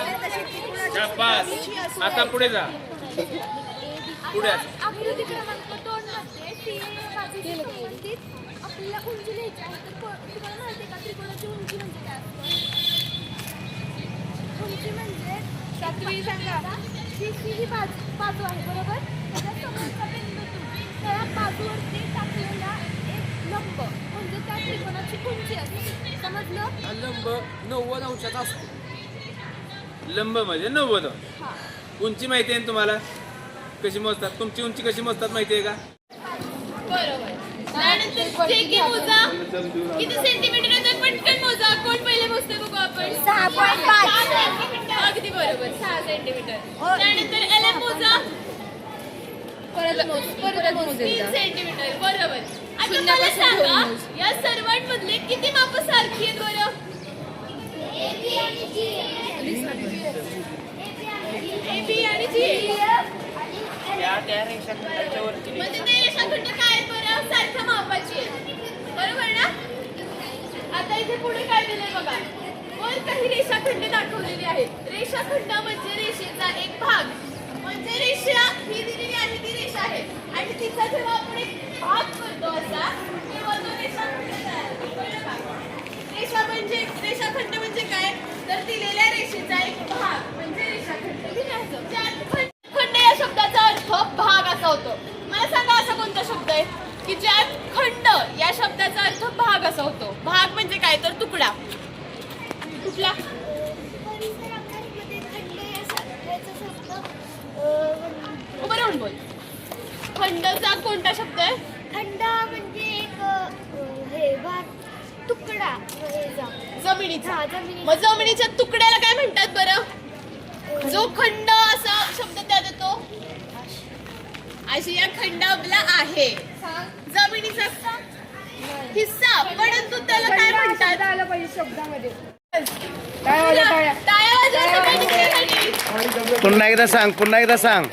[SPEAKER 6] शाबास. आता पुढे जा. पुढे
[SPEAKER 9] आकृती क्रमांक 2 मध्ये CA बाजूशी संबंधित आपल्याला उंची लिहायची आहे. तर तुम्हाला माहिती आहे का त्रिकोणाची उंची म्हणजे काय असतं? उंची म्हणजे
[SPEAKER 8] सातवी सांगा.
[SPEAKER 9] BC ही बाजू आहे बरोबर. त्याच्या समोरचा बिंदूतून त्या बाजूवरती टाकलेला एक लंब म्हणजे त्या त्रिकोणाची उंची असते. समजलं?
[SPEAKER 2] लंब 90 अंशाचा असतो.
[SPEAKER 6] लंब म्हणजे 90. उंची माहिती आहे ना तुम्हाला? कशी मोजतात? तुमची उंची कशी मोजतात माहिती आहे का?
[SPEAKER 1] बरोबर. त्यानंतर JK मोजा. किती सेंटीमीटर आहे ते पटकन मोजा. कोण पहिले मोजते बघू आपण?
[SPEAKER 9] 6.5.
[SPEAKER 1] अगदी बरोबर. 6 सेंटीमीटर. त्यानंतर LM मोजा.
[SPEAKER 8] परत मोज.
[SPEAKER 1] 3 सेंटीमीटर. बरोबर. आता मला सांगा या सर्वांमधले किती माप सारखी आहेत बरं? AB आणि G.
[SPEAKER 2] त्या रेषाखंडाच्या वरती
[SPEAKER 1] म्हणजे ते रेषाखंड काय आहेत बरं? सारख्या मापाची आहेत. बरोबर ना? आता इथे पुढे काय दिलंय बघा. वर काही रेषाखंड दाखवलेली आहेत. रेषाखंड म्हणजे रेषेचा एक भाग. म्हणजे रेषा ही दिलेली आहे ती रेषा आहे आणि तिचा जेव्हा आपण एक भाग करतो असा तेव्हा तो रेषाखंड तयार होतो. कळलं का? रेषाखंड म्हणजे काय? तर दिलेल्या रेषेचा एक भाग म्हणजे रेषाखंड लिहायचं. ज्यात खंड या शब्दाचा अर्थ भाग असा होतो. मला सांगा असा कोणता शब्द आहे की ज्यात खंड या शब्दाचा अर्थ भाग असा होतो? भाग म्हणजे काय? तर तुकडा. कुठला? उभं राहून बोल. खंडचा कोणता शब्द आहे?
[SPEAKER 9] खंड म्हणजे एक तुकडा
[SPEAKER 1] जमिनीचा.
[SPEAKER 9] जमिनी.
[SPEAKER 1] मग जमिनीच्या तुकड्याला काय म्हणतात बरं? जो खंड असा शब्द त्यात येतो. आशिया खंड आपला आहे. जमिनीचा हिस्सा. परंतु त्याला काय म्हणतात?
[SPEAKER 8] आलं पाहिजे शब्दामध्ये.
[SPEAKER 1] टाळ्या वाजवा सगळ्यांनी.
[SPEAKER 3] पुन्हा एकदा सांग, पुन्हा एकदा सांग.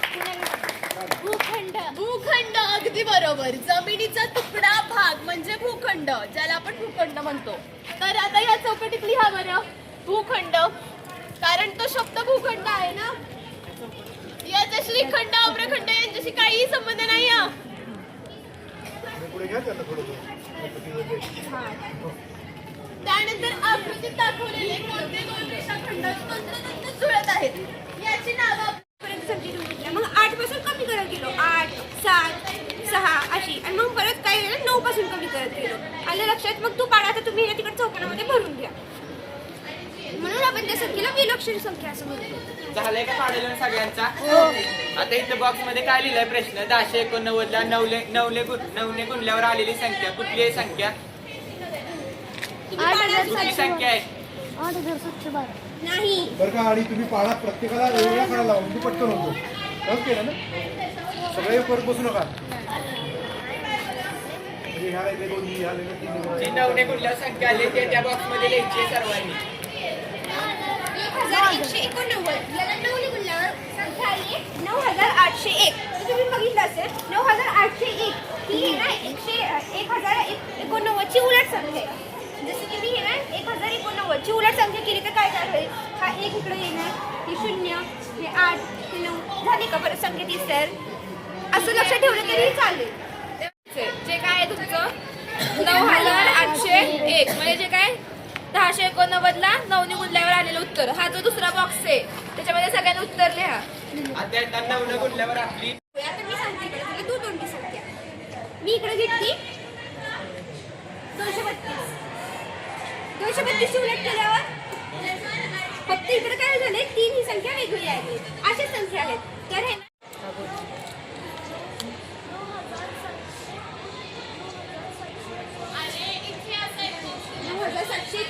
[SPEAKER 1] भूखंड. भूखंड. अगदी बरोबर. जमिनीचा तुकडा भाग म्हणजे भूखंड, ज्याला आपण भूखंड म्हणतो. तर आता या चौकटीत लिहा बरं भूखंड. कारण तो शब्द भूखंड आहे ना. याच्याशी खंड अग्रखंड यांच्याशी काही संबंध नाही.
[SPEAKER 5] पुढे घ्या त्यांना थोडं.
[SPEAKER 1] त्यानंतर आकृतीत दाखवलेले कोणते 2 रेषाखंड तंतोतंत जुळत आहेत याची नावे
[SPEAKER 8] आपण त्या संख्येला विलक्षण संख्या असं म्हणतो.
[SPEAKER 7] झालंय का काढलं सगळ्यांचा? आता इथं बॉक्स मध्ये काय लिहिलंय प्रश्न? 1089 ला नवने गुणल्यावर आलेली संख्या कुठली आहे संख्या? कुठली संख्या आहे?
[SPEAKER 8] 8712. नाही.
[SPEAKER 5] बरं का? आणि तुम्ही पाळा प्रत्येकाला वेगवेगळा काढा लावा म्हणजे पटकन होतो. बस केलं ना? सगळे परत बसू नका. म्हणजे ह्या इथे 2 ह्या इथे 3
[SPEAKER 7] जी नवने गुणल्यावर संख्या आली ते त्या बॉक्स मध्ये लिहायची आहे सर्वांनी.
[SPEAKER 8] 1189 याला 9 ने गुणल्यावर संख्या आली आहे 9801. तर तुम्ही बघितलं असेल 9801 ही आहे ना 1089 ची उलट संख्या आहे. जसं की मी हे ना 1089 ची उलट संख्या केली तर काय काय होईल? हा 1 इकडे येणार, ही 0, हे 8, हे 9 झाली का परत संख्या दिसेल. असं लक्षात ठेवलं तरी चालेल.
[SPEAKER 1] जे काय आहे तुमचं 9801 म्हणजे जे काय 1089 ला 9 ने गुणल्यावर आलेलं उत्तर. हा जो दुसरा बॉक्स आहे त्याच्यामध्ये सगळ्यांनी उत्तर लिहा.
[SPEAKER 7] आता नवने गुणल्यावर आपली
[SPEAKER 8] आता मी सांगते इकडे तुला तू तोंडी संख्या. मी इकडे घेतली 232. 232 ची उलट केल्यावर फक्त इकडे काय झाले 3 ही संख्या वेगळी आहे. अशा संख्या आहेत. तर हे 9700.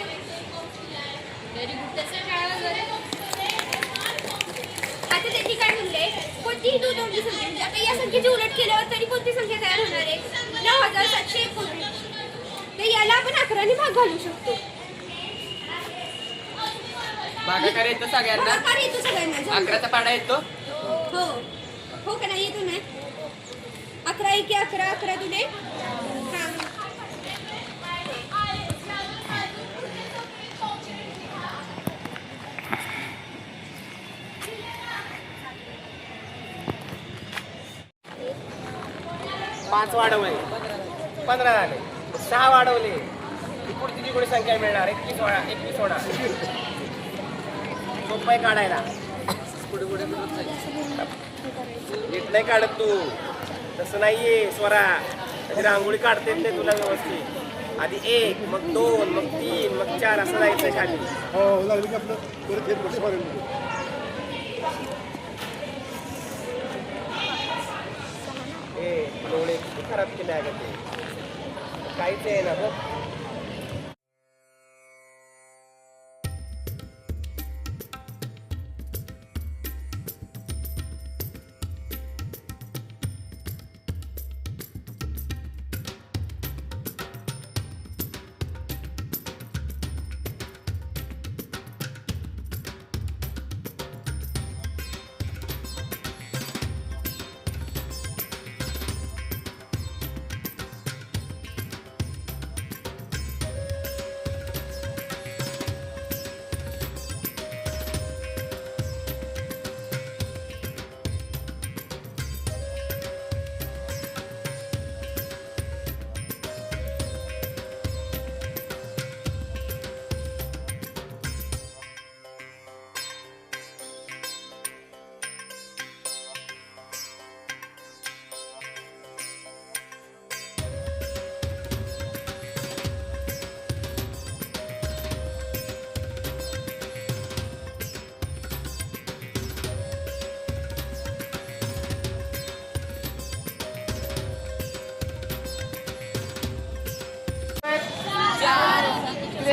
[SPEAKER 8] आता त्यांनी काय म्हणलंय कोणतीही दो तोंडी संख्या म्हणजे आता या संख्येची उलट केल्यावर तरी कोणती संख्या तयार होणार आहे 9719. तर याला आपण 11 ने भाग घालू शकतो.
[SPEAKER 7] भागाकार येतो सगळ्यांना.
[SPEAKER 8] भागाकार येतो सगळ्यांना.
[SPEAKER 7] 11चा पाडा येतो.
[SPEAKER 8] हो हो का नाही येतो ना. 11 एके 11, 11 दुने
[SPEAKER 3] 5 वाढवले 15 झाले. 6 वाढवले की पुढची जी कोणी संख्या मिळणार 21 होणार. सोपं आहे काढायला. नीट नाही काढत तू. तसं नाहीये स्वरा. त्याची रांगोळी काढते ते तुला व्यवस्थित. आधी 1 मग 2 मग 3 मग 4 असं जायचं खाली.
[SPEAKER 5] हो लागली की आपलं परत येत बस पर्यंत.
[SPEAKER 3] डोळे किती खराब केले आहे ते. काहीच आहे ना बघ.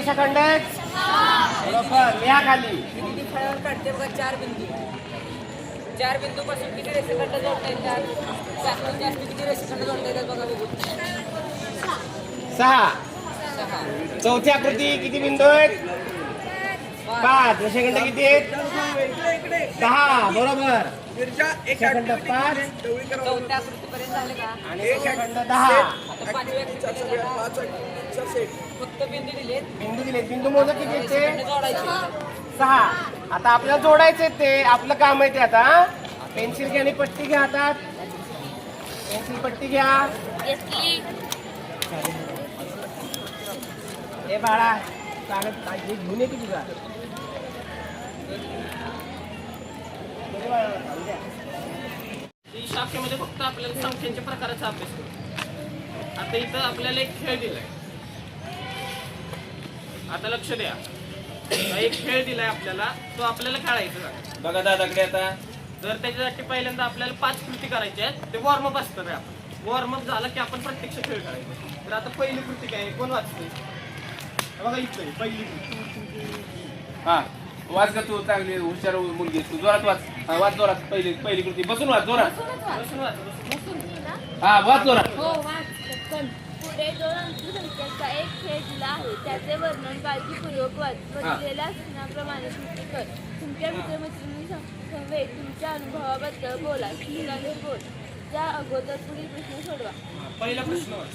[SPEAKER 3] सेकंड बरोबर. लिहा खाली.
[SPEAKER 11] किती फळावर काढते बघा 4 बिंदू. 4 बिंदू पासून किती रेषाखंड जोडता येतात? जास्तीत जास्त किती रेषाखंड जोडता येतात बघा बघू.
[SPEAKER 3] 6. चौथी आकृती किती बिंदू आहेत? 5. रेषाखंड किती आहेत? 10. बरोबर. रेषाखंड 5
[SPEAKER 11] चौथ्या आकृतीपर्यंत झाले का?
[SPEAKER 3] आणि रेषाखंड 10.
[SPEAKER 11] आता 5व्या आकृतीपर्यंत फक्त बिंदू दिलेत.
[SPEAKER 3] बिंदू दिले. बिंदू मोजा किती आहेत ते?
[SPEAKER 11] जोडायचे
[SPEAKER 3] 6. आता आपल्याला जोडायचे ते. आपलं काम आहे ते. आता पेन्सिल घ्या आणि पट्टी घ्या हातात. पेन्सिल पट्टी घ्या. हे बाळा कागद घेऊन ये की तुझा.
[SPEAKER 2] शाखेमध्ये फक्त आपल्याला संख्यांच्या प्रकाराचा अभ्यास करू. आता इथं आपल्याला एक खेळ दिलाय. आता लक्ष द्या.
[SPEAKER 7] एक खेळ दिलाय आपल्याला, तो आपल्याला खेळायचा आहे.
[SPEAKER 6] बघा दादाकडे आता.
[SPEAKER 7] तर त्याच्यासाठी पहिल्यांदा आपल्याला 5 कृती करायच्या आहेत. ते वॉर्मअप असतं रे. आपण वॉर्मअप झालं की आपण प्रत्यक्ष खेळ करायचा. तर आता पहिली कृती काय आहे? कोण वाचते? बघा इथं आहे, पहिली कृती.
[SPEAKER 6] हा वाच का तू, चांगली हुशार मुलगी तू. जोरात वाच. हा वाच जोरात. पहिली कृती बसून वाच जोरात.
[SPEAKER 7] बसून वाच.
[SPEAKER 6] हा वाच जोरात.
[SPEAKER 1] पुढे 2 अंकी संख्येचा एक खेळ दिला आहे. त्याचे वर्णन काळजीपूर्वक वाच. बसलेल्या सूचनाप्रमाणे कृती कर. तुमच्या मित्रमैत्रिणी समवेत तुमच्या अनुभवाबद्दल बोला. शिकणारे बोल. त्या अगोदर पुढील प्रश्न सोडवा.
[SPEAKER 7] पहिला प्रश्न वाच.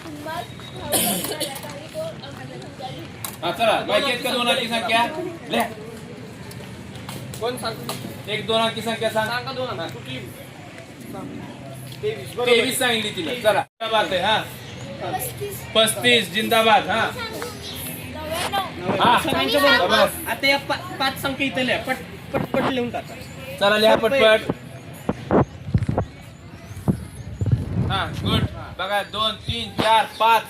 [SPEAKER 1] तुम्हाला ठाऊक असणाऱ्या काही 2 अंकी संख्या लिहा.
[SPEAKER 6] हा चला माहिती आहेत का 2 अंकी संख्या? लिहा.
[SPEAKER 7] कोण सांगतो?
[SPEAKER 6] 1 2 अंकी संख्या सांग.
[SPEAKER 7] सांगा 2 अंकी. कुठली? 23.
[SPEAKER 6] 23 सांगितली तिला. चला जिंदाबाद आहे. हा 35 जिंदाबाद. हा हा
[SPEAKER 7] सगळ्यांच्या बरोबर.
[SPEAKER 6] बस.
[SPEAKER 7] आता या 5 संख्या इथे लिहा. पटपट लिहून टाका.
[SPEAKER 6] चला लिहा पटपट. हा गुड. बघा 2 3 4 5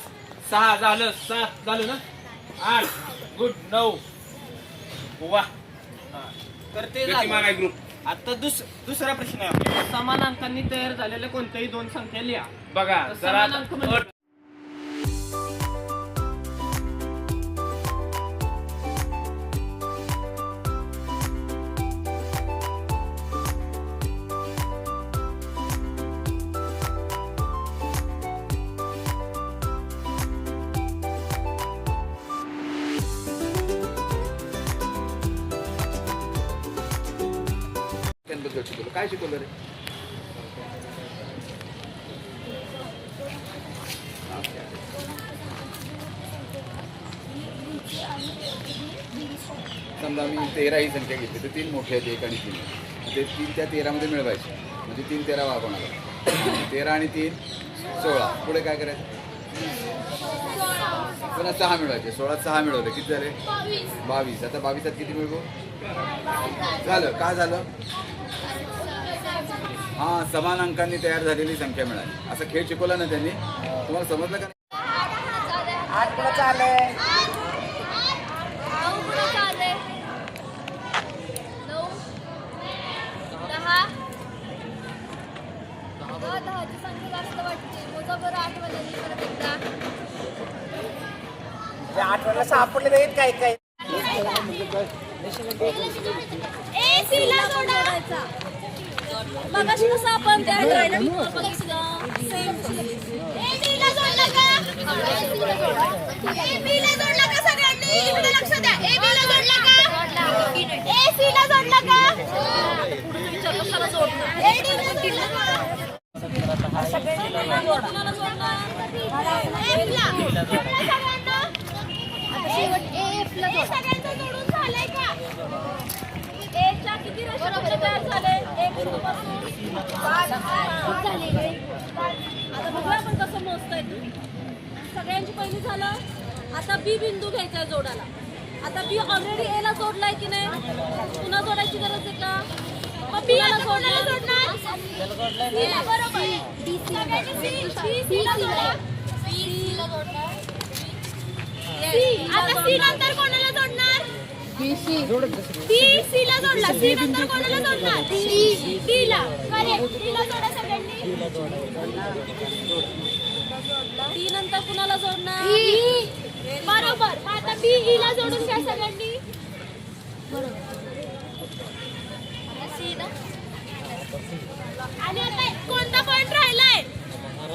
[SPEAKER 6] 6 झालं. 7 झालं ना. 8 गुड. 9 वा.
[SPEAKER 7] तर ते
[SPEAKER 6] गतिमान आहे ग्रुप.
[SPEAKER 7] आता दुसरा प्रश्न आहे आपल्याला. समान अंकांनी तयार झालेल्या कोणत्याही 2 संख्या लिहा.
[SPEAKER 6] बघा
[SPEAKER 7] तर
[SPEAKER 6] जरा
[SPEAKER 7] समान अंक म्हणजे
[SPEAKER 3] काय शिकवलं रे?
[SPEAKER 13] समजा मी 13 ही संख्या घेतली तर 3 मोठे आहेत, 1 आणि 3. ते 3 त्या 13 मध्ये मिळवायचे. म्हणजे 3 13 कोणाला 13 आणि 3 16. पुढे काय करायचं? पुन्हा 6 मिळवायचे. 16 6 मिळवले किती झाले? 22. आता 22 किती मिळवू? झालं. का झालं? हां समान अंकांनी तयार झालेली संख्या मिळाली. असा खेळ शिकवला ना त्यांनी. तुम्हाला समजलं का?
[SPEAKER 9] 8 कुणाचं आलंय?
[SPEAKER 1] 9 कुणाचं आलंय? 9 10 10ची संख्या जास्त वाटते. मोजा बरं 8 वाल्यांनी परत एकदा.
[SPEAKER 9] 8 वरला सापडले नाहीत काय काय.
[SPEAKER 1] ए सी ला जोडायचा. मगाशी कसं आपण त्या ड्रायव्हर ए बी ला जोडला का? ए बी ला जोडला का सगळ्यांनी? इकडे लक्ष द्या. ए बी ला जोडला का? ए सी ला जोडला का? ए डी ला जोडला का? सगळ्यांना जोडणार. एफ ला सगळ्यांना. शेवट एफ ला जोड. सगळ्यांचं जोडून झालंय का? एच्या किती रेषा तयार झाले? 1 पासून 5 झाले. आता बघूया आपण कसं मोजताय. सगळ्यांची पहिली झालं. आता बी बिंदू घ्यायचा जोडाला. आता बी ऑलरेडी ए ला जोडलाय की नाही? पुन्हा जोडायची गरज आहे का? मग बी ला जोडणार. बरोबर. सी ला जोडा. सी ला जोडणार. आता सी नंतर कोणाला जोडणार? बी सी ला जोडला. सी नंतर कोणाला जोडणार? डी ला. करेक्ट. डी ला जोडा सगळ्यांनी. डी नंतर कुणाला जोडणार? बरोबर. मग आता बी ई ला जोडून घ्या सगळ्यांनी. बरोबर. आणि आता कोणता पॉइंट राहिलाय?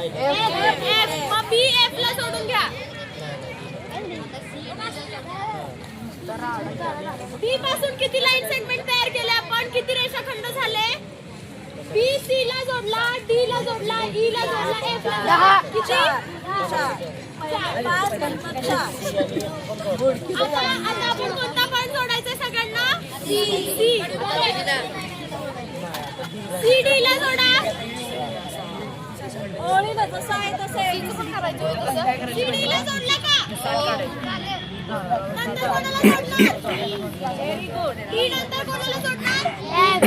[SPEAKER 1] एफ. मग बी एफ ला जोडून घ्या. बी पासून किती लाईन सेगमेंट तयार केले आपण? किती रेषाखंड झाले? बी सी ला जोडला, डी ला जोडला, ई ला जोडला, एफ ला जोडला. किती? 4. आता आपण कोणता पॉइंट जोडायचा सगळ्यांना? सी. सी डी ला जोडा. ओळीला जसं आहे तसं आहे. सी डी ला जोडला का? नंतर कोणाला जोडणार? Very good. डी नंतर कोणाला जोडणार? एफ.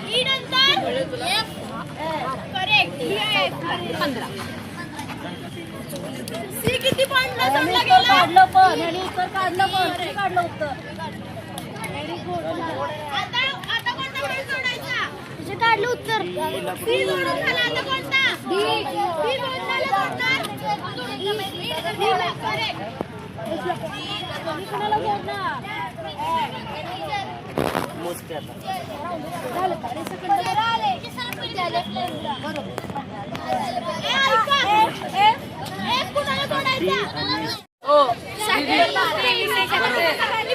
[SPEAKER 1] डी नंतर एफ. करेक्ट. 15. सी किती पॉइंटला जोडला
[SPEAKER 9] आणि उत्तर काढलं पण काढलं उत्तर व्हेरी गुड. आता कोणता पॉईंट सोडायचा? तुझे काढलं उत्तर सी जोडून झाला. आता कोणता डी जोडून झाला. कोणाला जोडणार झालं का रे? सेकंड आले कुणाला जोडायचा?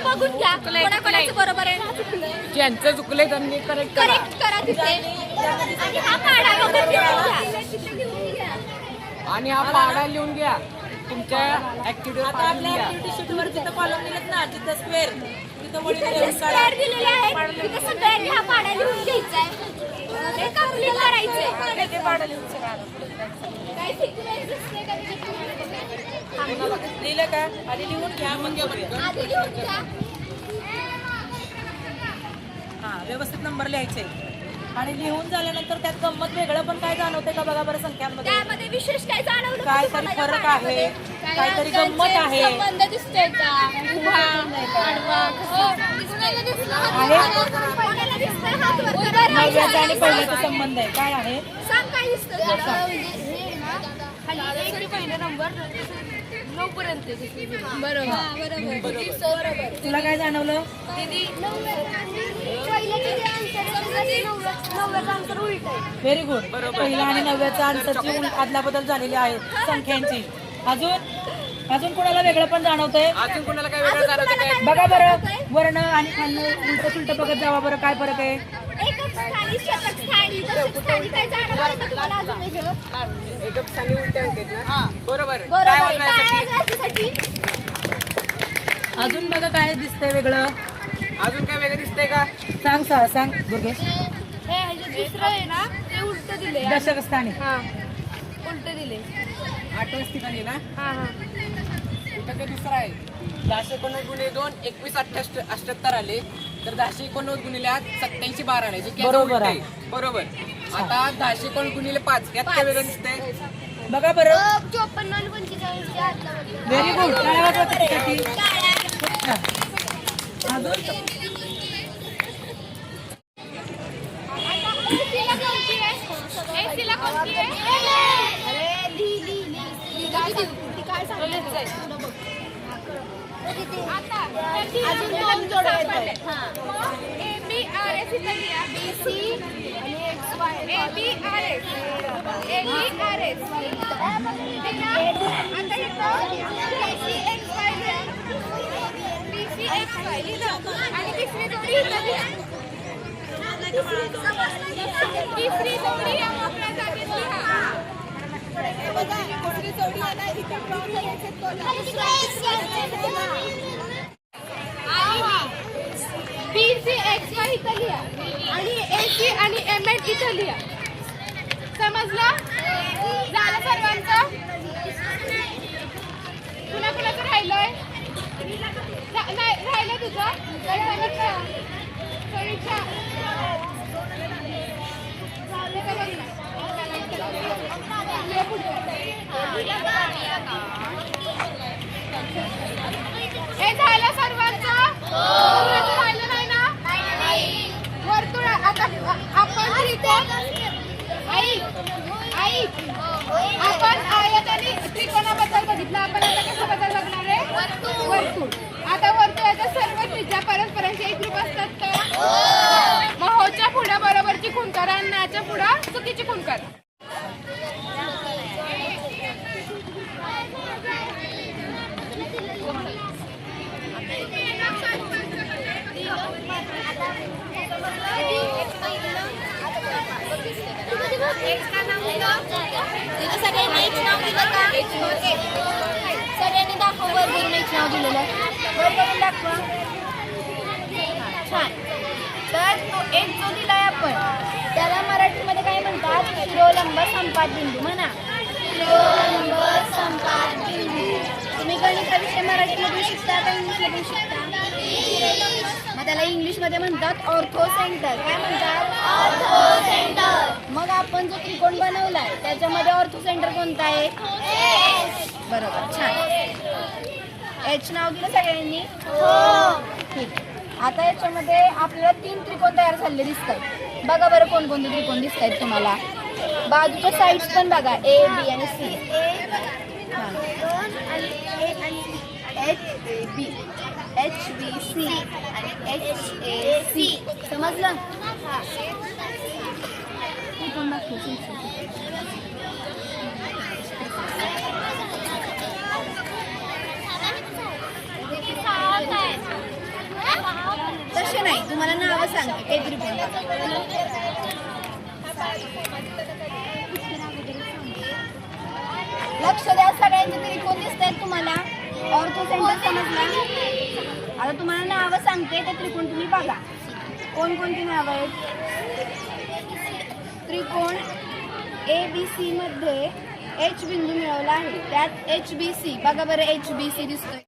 [SPEAKER 9] बघून घ्या कोणाकोणाचं बरोबर आहे.
[SPEAKER 2] ज्यांचं चुकले त्यांनी करेक्ट करा.
[SPEAKER 9] करेक्ट करा तिथे. आणि हा पाढा बघून घ्या.
[SPEAKER 2] आणि हा पाढा लिहून घ्या तुमच्या ऍक्टिव्हिटी.
[SPEAKER 11] आता आपल्या ऍक्टिव्हिटी शीटवर जिथं कॉलम दिलेत ना, जिथं स्क्वेअर तिथं मुलीने
[SPEAKER 9] तिथे
[SPEAKER 11] लिहून काढा.
[SPEAKER 9] स्क्वेअर दिलेले आहेत. तिथे सगळ्यांनी हा पाढा लिहून घ्यायचा आहे. हे कंप्लीट करायचंय.
[SPEAKER 11] ते पाढं लिहून सगळं.
[SPEAKER 9] काय सिक्वेन्स दिसते का तिथे?
[SPEAKER 11] लिहिलं का? आधी लिहून घ्या मग
[SPEAKER 9] आधी लिहून घ्या.
[SPEAKER 11] हा व्यवस्थित नंबर लिहायचे. आणि लिहून झाल्यानंतर त्यात गंमत वेगळं पण काय जाणवते का बघा बरं संख्यांमध्ये.
[SPEAKER 9] त्यामध्ये विशेष काय जाणवलं?
[SPEAKER 11] काहीतरी फरक आहे, काहीतरी गंमत आहे.
[SPEAKER 9] संबंध दिसतोय का? उभा, आडवा, दिसतोय दिसलं. कोणाला दिसतंय? हात वर करा.
[SPEAKER 11] नवव्याचा आणि पहिल्याचा संबंध आहे. काय आहे?
[SPEAKER 9] सांग काय दिसतं? खाली एक पहिला नंबर 9 पर्यंत. बरोबर.
[SPEAKER 11] तुला काय जाणवलं? Very good. पहिला आणि नवव्याचा आन्सरची आदला बदल झालेली आहे संख्यांची. अजून कोणाला वेगळं पण जाणवतंय?
[SPEAKER 2] अजून कोणाला काय वेगळं जाणवतं काय?
[SPEAKER 11] बघा बरं वर्ण आणि खाल्लं उलट सुलट बघत जावा बरं काय फरक आहे.
[SPEAKER 9] एकच स्थानी, शतक स्थानी, दशक स्थानी काय जाणवलं का तुम्हाला अजून वेगळं?
[SPEAKER 2] एकच स्थानी उलट्या होतात ना. बरोबर.
[SPEAKER 9] बरोबर
[SPEAKER 2] काय
[SPEAKER 9] आहे.
[SPEAKER 2] वाजवायसाठी?
[SPEAKER 9] काय वाजवायसाठी?
[SPEAKER 11] अजून बघा काय दिसतंय वेगळं.
[SPEAKER 2] अजून काय वेगळं दिसतंय का?
[SPEAKER 11] सांग दुर्गेश.
[SPEAKER 9] हे दुसरं आहे ना ते उलट दिले.
[SPEAKER 11] दशक स्थानी.
[SPEAKER 9] हा उलट दिले.
[SPEAKER 2] 8व्याच ठिकाणी ना.
[SPEAKER 9] हा.
[SPEAKER 2] इथं ते दुसरं आहे. 10 गुणिले 2 21 आले. तर 10 गुणिले 8 87 12 आले. जे की आता
[SPEAKER 11] बरोबर
[SPEAKER 2] उलटं
[SPEAKER 11] आहे.
[SPEAKER 2] बरोबर. आता 10 गुणिले 5 यात काय वेगळं दिसतंय?
[SPEAKER 11] बघा बरं.
[SPEAKER 9] 54 आणि 45 आतला मध्ये.
[SPEAKER 11] Very good. काय वाटतं त्याच्यासाठी? अजून
[SPEAKER 9] अजून 2 जोडायचे. ABRS इथं लिहा. BC आणि XY. ABRS. ABRS. आता इथं BCXY लिहा. BCXY लिहिलं. आणि तिसरी जोडी इथं लिहा. तिसरी जोडी या मोकळ्या जागेत लिहा. बघा तिसरी जोडी आहे इथं ड्रॉ करायचे BCXY इथं लिहा आणि AC आणि MH इथं लिहा. समजलं? झालं सर्वांचं? कुणाकुणाचं राहिलंय? नाही राहिलं तुझं? परीक्षा झालं का बघ ना. हे झालं सर्वांचं? राहिलं नाही ना? वर्तुळ आता आपण आपण आयत आणि त्रिकोणाबद्दल बघितलं. आपण आता कशाबद्दल बघणार आहे? वर्तुळ. आता वर्तुळाच्या सर्व त्रिज्या परस्परांशी एकरूप असतात का? मग होच्या पुढे बरोबरची खूण करा आणि नाच्या पुढे चुकीची खूण करा. सगळ्यांनी दाखव वर्गून नाव दिलेलं वर्गून दाखवा. छान. तर तो एक जो दिलाय आपण त्याला मराठीमध्ये काय म्हणतात? शिरोलंब संपात बिंदू म्हणा. शिरोलंब संपात बिंदू. तुम्ही गणिता विषय मराठीमध्ये शिकता का इंग्लिशमध्ये शिकता? मग त्याला इंग्लिशमध्ये म्हणतात ऑर्थो सेंटर. काय म्हणतात? Ortho centre. मग आपण जो त्रिकोण बनवलाय त्याच्यामध्ये ऑर्थो सेंटर कोणता आहे? बरोबर. छान. एच नाव दिलं सगळ्यांनी? ठीक आहे. आता याच्यामध्ये आपल्याला 3 त्रिकोण तयार झालेले दिसत आहेत. बघा बरं कोणकोणते त्रिकोण दिसत आहेत तुम्हाला. बाजूच्या साईड्स पण बघा, ए बी आणि सी. एच बी सी आणि एच ए सी. समजलं? त्रिकोण दाखव. तसे नाही, तुम्हाला नावं सांगते ते त्रिकोण. लक्ष द्या, सगळ्यांचे त्रिकोण दिसत आहेत तुम्हाला. ऑर्थो सेंटर समजला? आता तुम्हाला नावं सांगते ते त्रिकोण तुम्ही बघा. कोणकोणती नावं आहेत? त्रिकोण ए बी सी मध्ये एच बिंदू मिळवला आहे. त्यात एच बी सी बघा बरं, एच बी सी दिसतोय.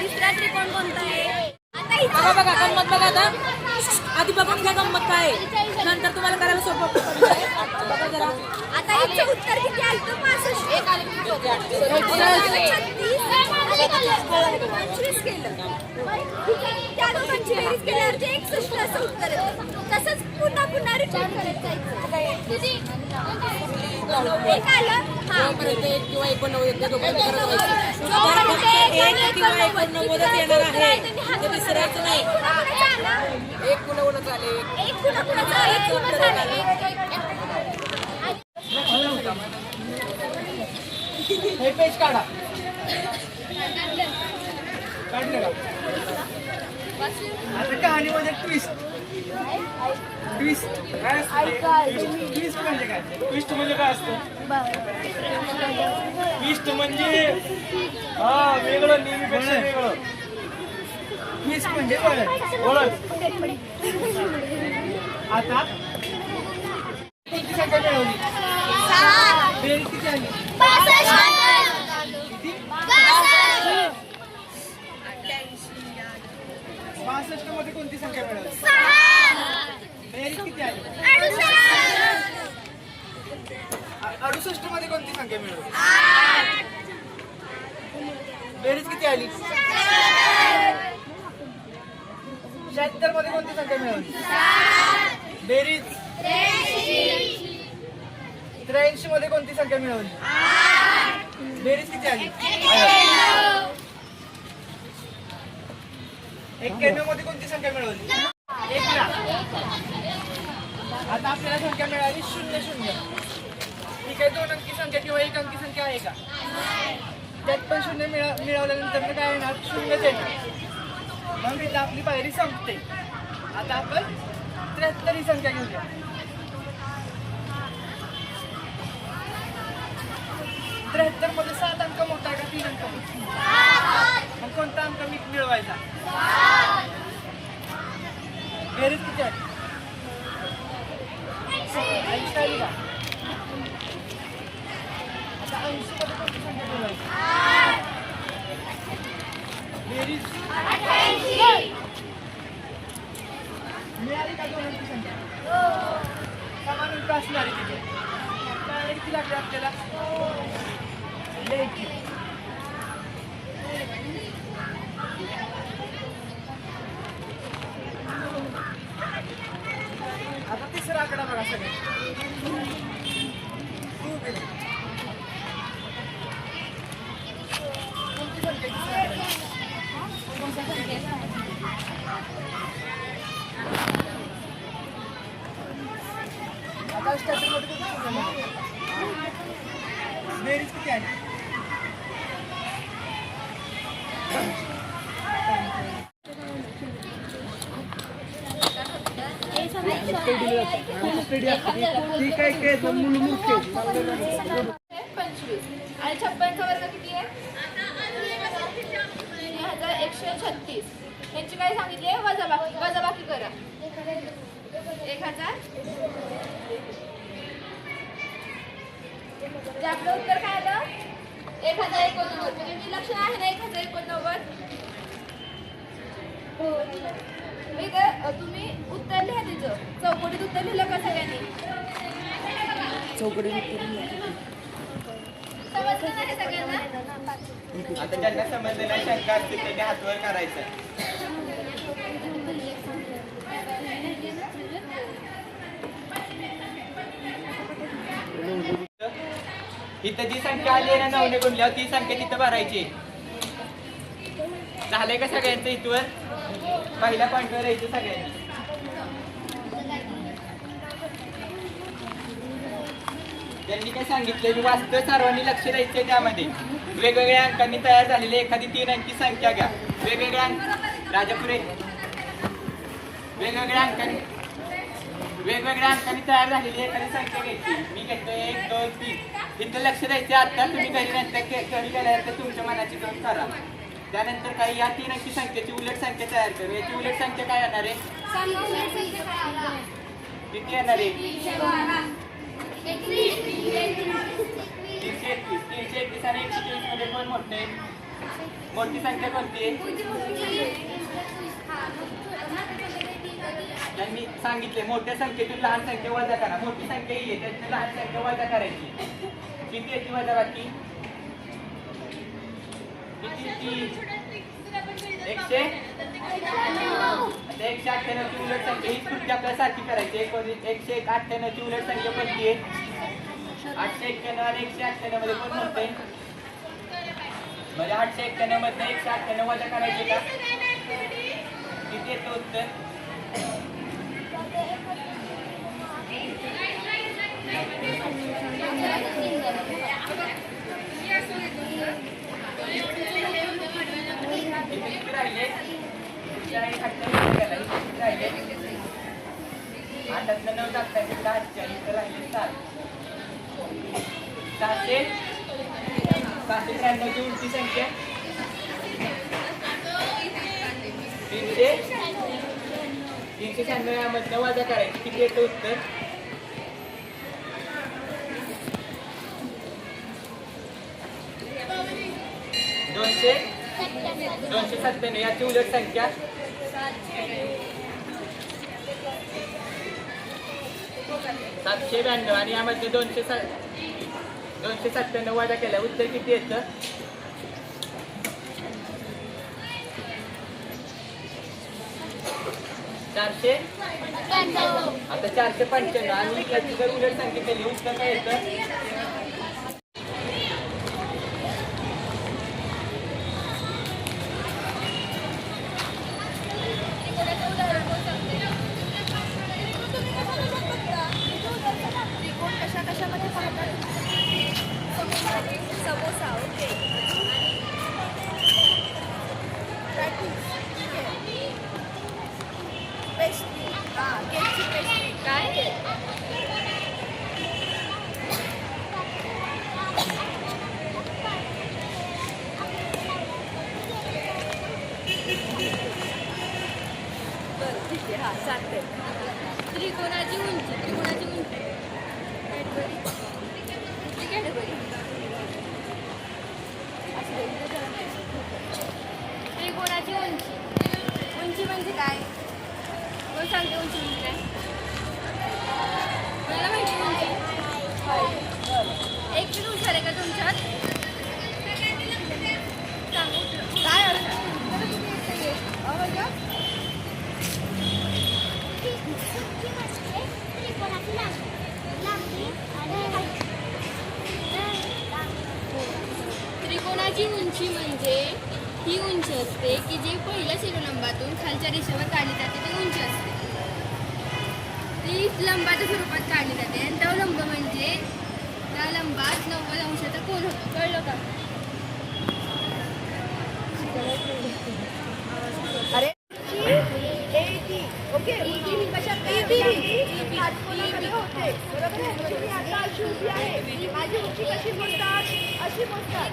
[SPEAKER 9] तिसरा त्रिकोण कोणता आहे?
[SPEAKER 11] बघा गंमत बघा. आता आधी बघून घ्या गंमत काय आहे, नंतर तुम्हाला करायला सोपं पडणार. बघा जरा.
[SPEAKER 9] आता याचं उत्तर किती आलं? 25 केलं. त्या दोघांची बेरीज केल्यावर 61 असं उत्तर येतं. तसंच पुन्हा पुन्हा रिपीट करत जायचं. किती? एक आलं? हां.
[SPEAKER 11] एक किंवा 89 त्या दोघांनी करत जायचं. एक किंवा 89च येणार आहे, ते विसरायचं नाही. एक कुणाकुणाचं आले,
[SPEAKER 9] एक कुणाकुणाचं आलं, एक कुणाचं आलं.
[SPEAKER 10] हे पेज काढा. काढले का? आता कहाणीमध्ये ट्विस्ट. ट्विस्ट काय असतं? ट्विस्ट म्हणजे काय? ट्विस्ट म्हणजे काय असतं? ट्विस्ट म्हणजे वेगळं, नेहमीपेक्षा वेगळं. ट्विस्ट म्हणजे वळण. आता किती संख्या मिळवली? बेरीज किती आली? 62 मध्ये कोणती संख्या मिळाली? बेरीज किती आली? 68 मध्ये कोणती संख्या मिळाली? बेरीज किती आली? 76 मध्ये कोणती संख्या मिळाली? बेरीज 83 मध्ये कोणती संख्या मिळवली? बेरीज किती आली? 91 मध्ये कोणती संख्या मिळवली? 1 ला. आता आपल्याला संख्या मिळाली 0 0. ही काही 2 अंकी संख्या किंवा 1 अंकी संख्या आहे का? त्यात पण 0 मिळवल्यानंतर काय येणार? 0च येणार. मग इथं आपली पायरी संपते. आता आपण 73 ही संख्या घेऊया. 73 मध्ये 7 अंक मोठा का 3 अंक मोठा? मग कोणता अंक मिळवायचा? बेरीज किती आहे? 80 आली का? आता 80 मध्ये कोणती संख्या मिळवायची? बेरीज मिळाली का? 2 अंकी संख्या समान अंक असणारी तिथे काय किती लागली आपल्याला? आता तिसरा आकडा बघा सगळे. कोणती संख्या? आता स्टॅटिकमध्ये कोणती संख्या? बेरीज किती आहे? ती काय मुलमुख
[SPEAKER 1] 25 आणि 56 वर्ग किती आहे? 3126. 136. यांची काय सांगितले? वजाबाकी करा. 1000. जे आपलं उत्तर काय आलं? 1089. तुम्ही लक्ष आहे ना 1089? तुम्ही उत्तर लिहा तिचं. चौकटीत उत्तर लिहिलं का सगळ्यांनी? समजलं नाही सगळ्यांना?
[SPEAKER 7] आता ज्यांना समजलं नाही शंका असते त्यांनी हातवर करायचं. इथं जी संख्या आली आहे ना 9 ने गुणल्यावर ती संख्या तिथं भरायची. झालंय का सगळ्यांचं इथवर? पहिल्या पॉईंटवर यायचं सगळ्यांनी. त्यांनी काय सांगितलं की वास्तव सर्वांनी लक्ष द्यायचं त्यामध्ये. वेगवेगळ्या अंकांनी तयार झालेली एखादी 3 अंकी संख्या घ्या. वेगवेगळ्या राजापुरे वेगवेगळ्या अंकांनी तयार झालेली एखादी संख्या घ्यायची. मी घेतो 1 2 3. इथं लक्ष द्यायचं. आता तुम्ही घरी गेल्यानंतर तुमच्या मनाची जाऊन करा. त्यानंतर काही या 3 अंकी संख्येची उलट संख्या तयार करू. याची उलट संख्या काय येणार आहे? किती येणार आहे? 331 आणि 123 मध्ये कोण मोठे? मोठी संख्या कोणती आहे? त्यांनी सांगितले मोठ्या संख्येतून लहान संख्या वजा करा. मोठी संख्या ही आहे त्यातून लहान संख्या वजा करायची. किती याची वजा बाकी? किती? 198 ची उलट संख्या ही कृती आपल्याला सारखी करायची. 198 ची उलट संख्या कोणती आहे? 891 आणि 198 मध्ये कोण म्हणते? म्हणजे 891 मध्ये 198 वजा करायचे का? किती येतं उत्तर? किती राहिले? 48 राहिले. 8 9 टाकता 48 राहिले 7. 793 ची उलटी संख्या 396 यामधनं वजा करायची. किती येतं उत्तर? 297. याची उलट संख्या 792 आणि यामध्ये 297 वजा केल्या उत्तर किती येतं? 495. आता 495 आणि याची जर उलट संख्या केली उत्तर काय येतं?
[SPEAKER 1] कशामध्ये पाहतात? समोसा. ओके. पेस्ट्री. केकची पेस्ट्री. काय? बरं ठीक आहे. चालतंय. त्रिकोणाची उंची. त्रिकोणाची उंची म्हणजे काय? कोण सांगते उंची म्हणजे काय? मला माहिती उंची. एक किलो हुशार आहे का तुमच्यात? सांगू काय अर्थ? त्रिकोणाची उंची म्हणजे ही उंची असते की जी पहिल्या शिरोलंबातून खालच्या रेषेवर काढली जाते ती उंची असते. ती लंबाच्या स्वरूपात काढली जाते आणि तो लंब म्हणजे त्या लंबात 90 अंशाचा कोन होतो. कळलं का? अरे ओके. होते बरोबर आहे. आता अशी उभी आहे. माझी उंची कशी मोजतात? अशी मोजतात.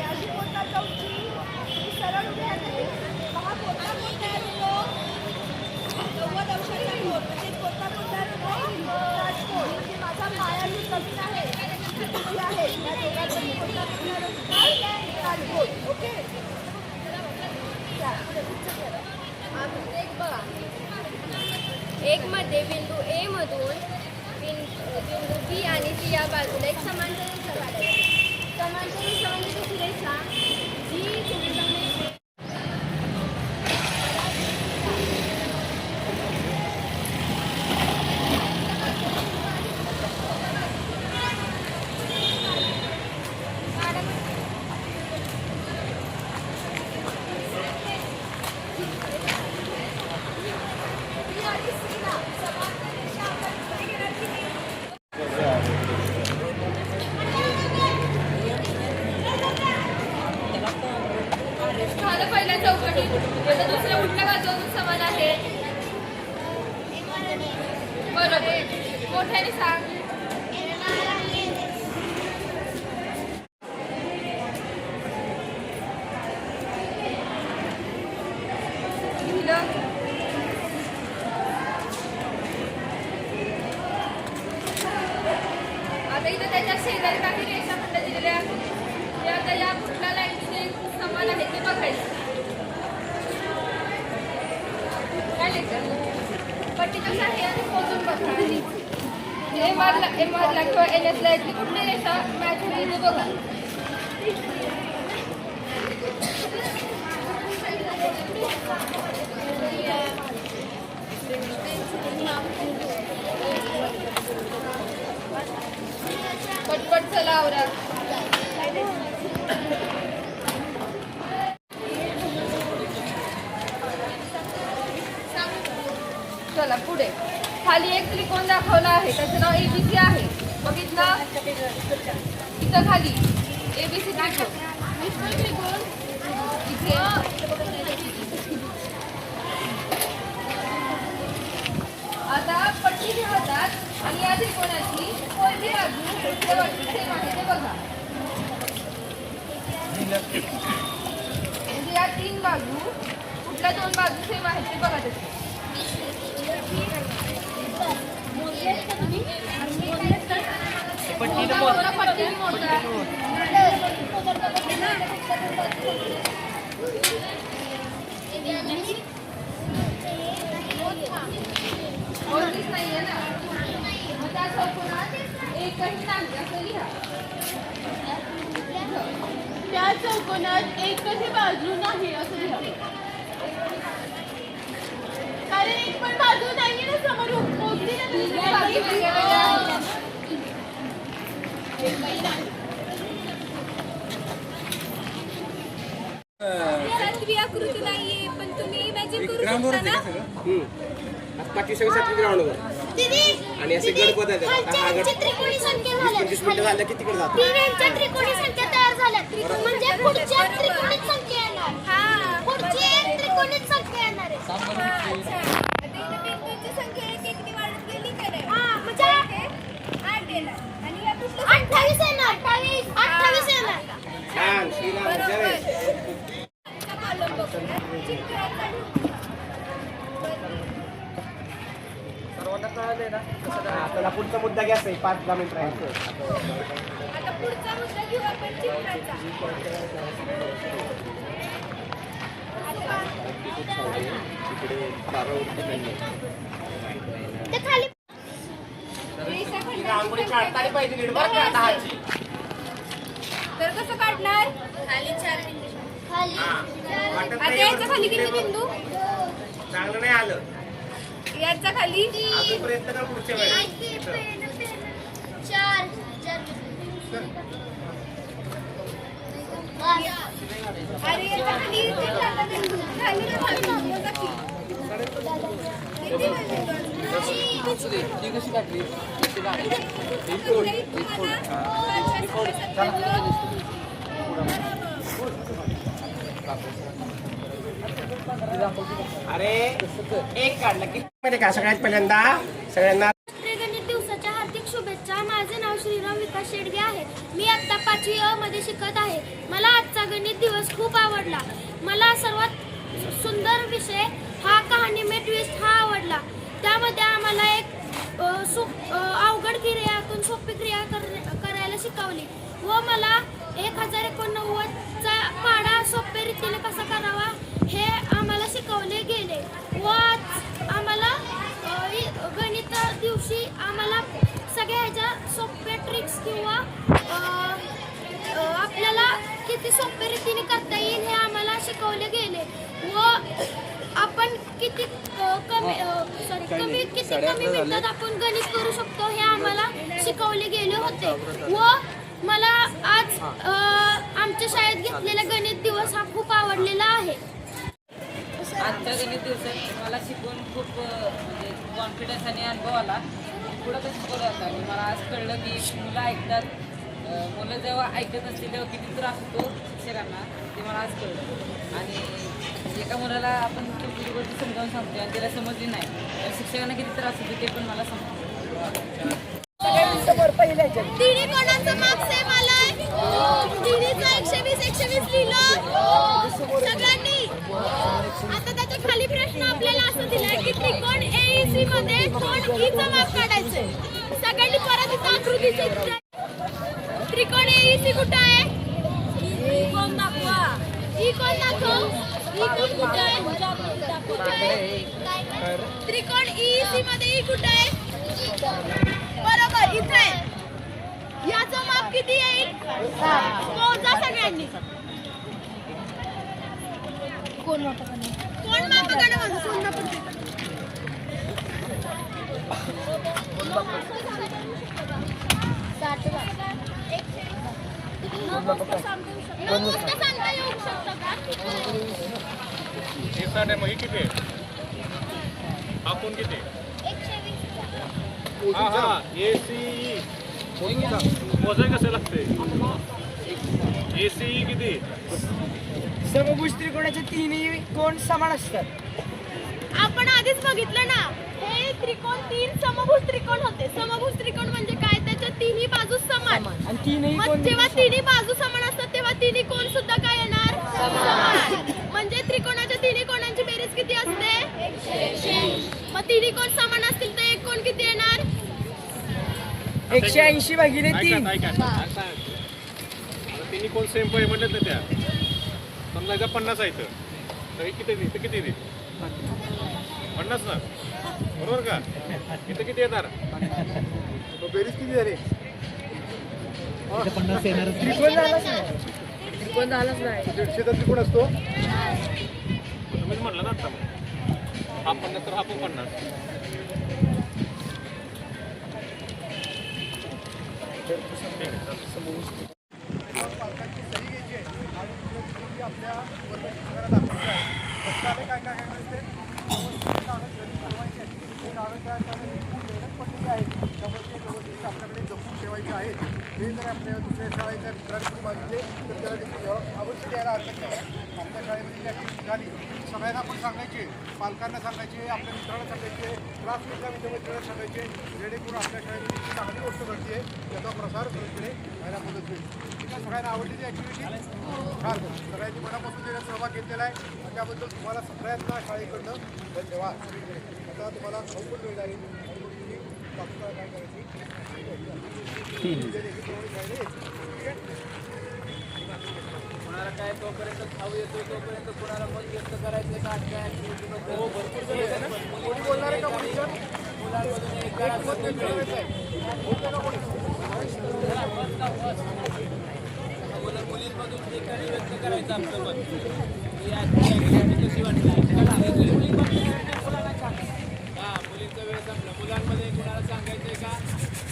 [SPEAKER 1] अशी मोजतात का उंची?
[SPEAKER 8] आकृती बघा. 1 मध्ये बिंदू A मधून बिंदू B आणि C या बाजूला एक समांतर रेषा काढायची. समांतर रेषा जी त्रिकोणामध्ये
[SPEAKER 1] झालं पहिल्या चौकटीत. आता दुसऱ्या उलट्या बाजूने समान आहे. बरोबर. मोठ्याने सांग. लिहिलं. आता इथं त्याच्या शेजारी काही रेषा खंड दिलेल्या आहेत. ते आता या कुठल्या लाईनचे समान आहे ते बघायचं. काय लिहायचं? पट्टीच्या साहाय्याने मोजून बघा. एमआरला किंवा एनएसला इथली कुठली रेषा मॅच होईल ते बघा. पटपट चला आवरा. चला पुढे. खाली एक त्रिकोण दाखवला आहे, त्याचं नाव ABC आहे. बघितलं इथं खाली ABC त्रिकोण इथे. आता पट्टी ठेवतात आणि या त्रिकोणाची कोणती बाजू सेम आहे ते बघा. म्हणजे या 3 बाजू कुठल्या 2 बाजू सेम आहेत ते बघा. त्याचे पट्टी मोडता. मोजलीच नाहीये ना. मग त्या चौकोनात एकही नाही असं लिहा. त्या चौकोनात एकही बाजू नाही असं लिहा. कारण एक पण बाजू नाहीये ना समोर. मोजली ना तुम्ही बाजू वेगवेगळ्या आहेत.
[SPEAKER 8] आकृती नाहीये पण तुम्ही इमॅजिन करू शकता ना.
[SPEAKER 3] बाकी सगळं सातवी ग्राउंडवर आणि असे गड पदार्थ
[SPEAKER 9] त्रिकोणी संख्या झाल्या.
[SPEAKER 3] झालं की तिकडे जातो.
[SPEAKER 9] तिघांच्या त्रिकोणी संख्या तयार झाल्या. म्हणजे पुढच्या त्रिकोणीत संख्या येणार. हा, पुढची एक त्रिकोणीत संख्या येणार आहे.
[SPEAKER 8] आता इथं बिंदूंची संख्या एक ने वाढत गेली का नाही?
[SPEAKER 9] हा, म्हणजे
[SPEAKER 8] 8 येणार आणि या कुठलं
[SPEAKER 9] 28 येणार. 28 येणार.
[SPEAKER 3] छान श्रीराम जय.
[SPEAKER 8] कॉलम बघूया. चित्राचा
[SPEAKER 3] सर्वांना कळालंय ना. आपल्याला पुढचा मुद्दा घ्यायचा आहे. 5-10 मिनिट राहायचं.
[SPEAKER 8] आता पुढचा मुद्दा घेऊ आपण चित्राचा.
[SPEAKER 9] ते खाली
[SPEAKER 3] रांगोळी काढताना पाहिजे नीट बरं का 10ची.
[SPEAKER 8] तर कसं काढणार? खाली 4 बिंदू.
[SPEAKER 9] खाली
[SPEAKER 8] आता याच्या खाली किती बिंदू?
[SPEAKER 3] चांगलं नाही आलं.
[SPEAKER 8] याच्या खाली
[SPEAKER 3] अजून प्रयत्न कर पुढच्या वेळेस.
[SPEAKER 9] 4
[SPEAKER 8] अरे याच्या खाली चित्राचा बिंदू. खाली ना खाली मोजा की.
[SPEAKER 2] ती कशी काढली?
[SPEAKER 3] अरे एक काढला की मध्ये का सगळ्यात पहिल्यांदा सगळ्यांना
[SPEAKER 9] गणित दिवसाच्या हार्दिक शुभेच्छा. माझे नाव श्रीराम विकास शेडगे आहे. मी आता 5वी अ मध्ये शिकत आहे. मला आजचा गणित दिवस खूप आवडला. मला सर्वात सुंदर विषय हा कहाणी में ट्विस्ट हा आवडला. त्यामध्ये आम्हाला एक अवघड क्रियातून सोपी क्रिया करायला शिकवली व मला 1089 चा पाढा सोप्या रीतीने कसा करावा हे किती सोप्या रीतीने करता येईल हे आम्हाला शिकवले गेले व आपण किती कमी मिनिटात आपण गणित करू शकतो हे आम्हाला शिकवले गेले होते व मला आज आमच्या शाळेत घेतलेला गणित दिवस हा खूप आवडलेला आहे.
[SPEAKER 2] आजच्या गणित दिवसात मला शिकून खूप म्हणजे कॉन्फिडन्स आणि अनुभव आला. पुढं कसं शिकवलं जातं आणि मला आज कळलं की मुलं ऐकतात. मुलं जेव्हा ऐकत असतील तेव्हा किती त्रास होतो शिक्षकांना ते मला आज कळलं. आणि एका मुलाला आपण छोटी गोष्ट समजावून सांगतो आणि त्याला समजली नाही तर शिक्षकांना किती त्रास होतो ते पण मला समजतं.
[SPEAKER 9] तिन्ही कोणाचा मार्क सेम आलाय? तिन्हीचा 120 लिहिलं सगळ्यांनी. आता त्याच्या खाली प्रश्न आपल्याला असं दिलाय की त्रिकोण एईसी मध्ये कोण ईचा माप काढायचंय. सगळ्यांनी परत इथं आकृतीचे त्रिकोण एईसी कुठं आहे? कोण दाखवा? ई कोण दाखव? ई कोण कुठं आहे? त्रिकोण एईसी मध्ये ई कुठं आहे? बरोबर इथे. याचं माप किती येईल? मोजा सगळ्यांनी. कोण माप काढा माझं? कोण माप सांगता येऊ शकतं का?
[SPEAKER 6] हे साठ आहे मग ही किती आहे? हा कोण किती आहे?
[SPEAKER 9] 120.
[SPEAKER 6] हा एसी मोजाय कसं लागतंय? एसी किती?
[SPEAKER 10] समभुज त्रिकोणाचे तिन्ही कोण समान असतात.
[SPEAKER 9] आपण आधीच बघितलं ना, हे त्रिकोण 3 समभुज त्रिकोण होते. समभुज त्रिकोण म्हणजे काय? त्याच्या तिन्ही बाजू समान.
[SPEAKER 10] आणि तीनही
[SPEAKER 9] मग जेव्हा तिन्ही बाजू समान असतात तेव्हा तिन्ही कोण सुद्धा काय येणार? समान. म्हणजे त्रिकोणाच्या तिन्ही कोणांची बेरीज किती असते? 180. मग तिन्ही कोण समान असतील तर एक कोण किती येणार?
[SPEAKER 10] 180/3.
[SPEAKER 6] तिन्ही कोण सेम पाहिजे म्हटलं ना त्या समजायचं 50 आहे तर हे किती दे? किती दे? 50 ना, बरोबर का? इथं किती येणार? बेरीज किती झाली?
[SPEAKER 10] त्रिकोण झालाच नाही.
[SPEAKER 5] 150चा त्रिकोण असतो.
[SPEAKER 6] तुम्हीच म्हटलं ना आता हा 50 तर हा पण 50.
[SPEAKER 5] पालकांची सही घ्यायची आहे आणि ती आपल्या वर्गशिक्षकाला दाखवायची आहे. त्याच्यामध्ये काय काय करायचं कागद घरी ठेवायचे आहेत. ते कागद काय पडलेले आहेत त्यामुळे ते व्यवस्थित आपल्याकडे जपून ठेवायचे आहेत. हे जर आपल्या दुसऱ्या शाळेच्या मित्रांनी मागितले तर त्याला देखील अवश्य द्यायला हरकत नाही. आपल्या शाळेमध्ये ॲक्टिव्हिटी झाली सगळ्यांना आपण सांगायचे, पालकांना सांगायचे, आपल्या मित्रांना सांगायचे, क्लासमेटला मित्रांना सांगायचे, जेणेकरून आपल्या शाळेमध्ये जी चांगली गोष्ट घडते आहे त्याचा प्रसार सगळीकडे व्हायला मदत होईल. ठीक आहे, सगळ्यांना आवडली ती ॲक्टिव्हिटी? फार सगळ्यांनी मनापासून त्याच्यात सहभाग घेतलेला आहे आणि त्याबद्दल तुम्हाला सगळ्यांना शाळेकडनं धन्यवाद. आता तुम्हाला खाऊ पण मिळणार आहे आणि तुम्ही तात्काळ काय करायची
[SPEAKER 7] कोणाला काय तोपर्यंत खाऊ येतो तोपर्यंत कोणाला मत व्यक्त करायचं का काय ऍक्टिव्हिटी
[SPEAKER 5] हो भरपूर जण येते ना. कोणी बोलणार आहे का मुलीचं?
[SPEAKER 7] मुलांमधून एक
[SPEAKER 5] एक मत व्यक्त करायचं आहे. बोलतो ना कोणी?
[SPEAKER 7] मुलींमधून एकाने व्यक्त करायचं आपलं मत की ऍक्टिव्हिटी कशी वाटली. हा मुलींचा वेळ संपला. मुलांमध्ये कोणाला सांगायचंय का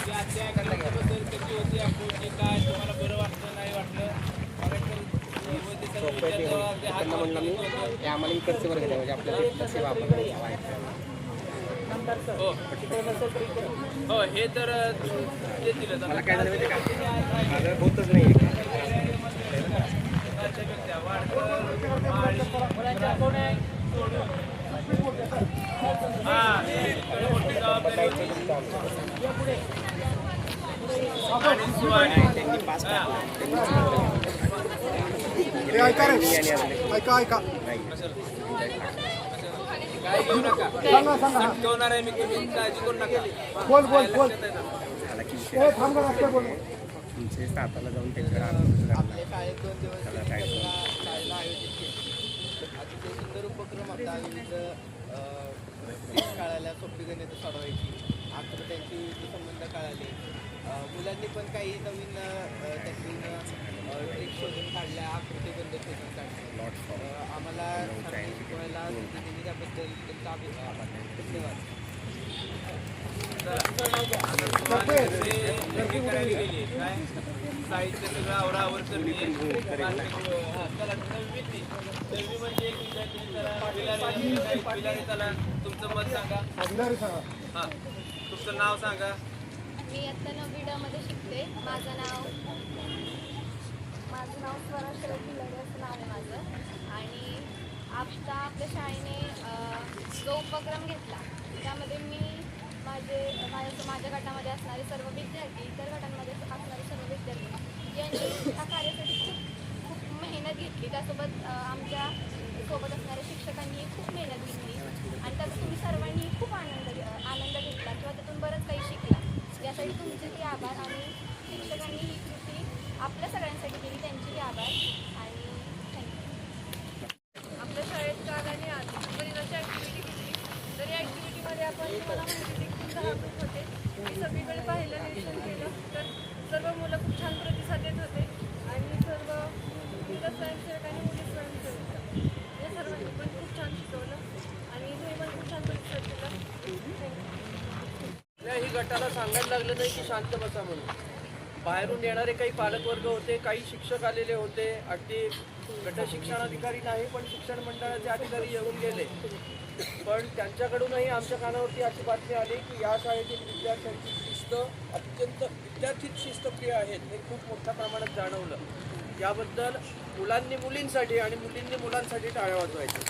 [SPEAKER 7] की आजच्या ऍक्टिव्हिटीबद्दल कशी होती ऍक्टिव्हिटी, काय तुम्हाला बरं वाटलं नाही वाटलं? हो हे तर देतील. मला काय झालं माहिती का, माझं होतच नाही.
[SPEAKER 5] ऐका रे, ऐका ऐका
[SPEAKER 7] काय घेऊ नका, संपवणार आहे मी, तुम्ही काळजी करू नका.
[SPEAKER 5] बोल बोल बोल थांब का बोल.
[SPEAKER 7] आपल्या शाळेत 2 दिवस शाळेला आयोजित केले. अतिशय सुंदर उपक्रम होता. विविध शाळेला सोपी गणितं सोडवायची
[SPEAKER 3] आकृत्यांची संबंध कळाले. मुलांनी पण काही नवीन त्यातून ट्रिक शोधून काढल्या, आकृतीबद्दल शोधून काढल्या. आम्हाला शिकवायला संधी त्याबद्दल त्यांचा धन्यवाद.
[SPEAKER 6] काय साहित्य सगळं आवरावर करणे. चला तुमचं मत सांगा. हां तुमचं नाव सांगा.
[SPEAKER 8] मी आता 9वी ड मध्ये शिकते. माझं नाव स्वरा शरद भिलारे असं नाव आहे माझं. आणि आता आपल्या शाळेने जो उपक्रम घेतला त्यामध्ये मी माझ्या गटामध्ये असणारे सर्व विद्यार्थी, इतर गटांमध्ये असणारे सर्व विद्यार्थी यांनी त्या कार्यासाठी खूप मेहनत घेतली. त्यासोबत आमच्या सोबत असणाऱ्या शिक्षकांनी खूप मेहनत घेतली आणि त्याचा तुम्ही सर्वांनी खूप आनंद घेतला किंवा त्यातून बरंच काही शिकला. यासाठी तुमचेही आभार आणि शिक्षकांनी ही कृती आपल्या सगळ्यांसाठी केली त्यांचेही आभार आणि थँक्यू.
[SPEAKER 1] आपल्या शाळेत काल आणि आज परिणाची ॲक्टिव्हिटी घेतली. तर या ॲक्टिव्हिटीमध्ये आपण तुम्हाला माहिती देखील 6 ग्रुप होते. मी सगळीकडे पाहिलं, निरीक्षण केलं तर सर्व मुलं खूप छान प्रतिसाद देत होते आणि सर्व मुलं स्वयंसेवक आणि मुली स्वयंसेवक या सर्वांनी पण खूप छान शिकवलं आणि इथे पण खूप छान प्रतिसाद दिला.
[SPEAKER 4] ही गटाला सांगायला लागलं नाही की शांत बसा म्हणून. बाहेरून येणारे काही पालकवर्ग होते, काही शिक्षक आलेले होते, अगदी गट शिक्षणाधिकारी नाही पण शिक्षण मंडळाचे अधिकारी येऊन गेले. पण त्यांच्याकडूनही आमच्या कानावरती अशी बातमी आली की या शाळेतील विद्यार्थ्यांची शिस्त अत्यंत विद्यार्थीच शिस्तप्रिय आहेत हे खूप मोठ्या प्रमाणात जाणवलं. याबद्दल मुलांनी मुलींसाठी आणि मुलींनी मुलांसाठी टाळ्या वाजवायच्या.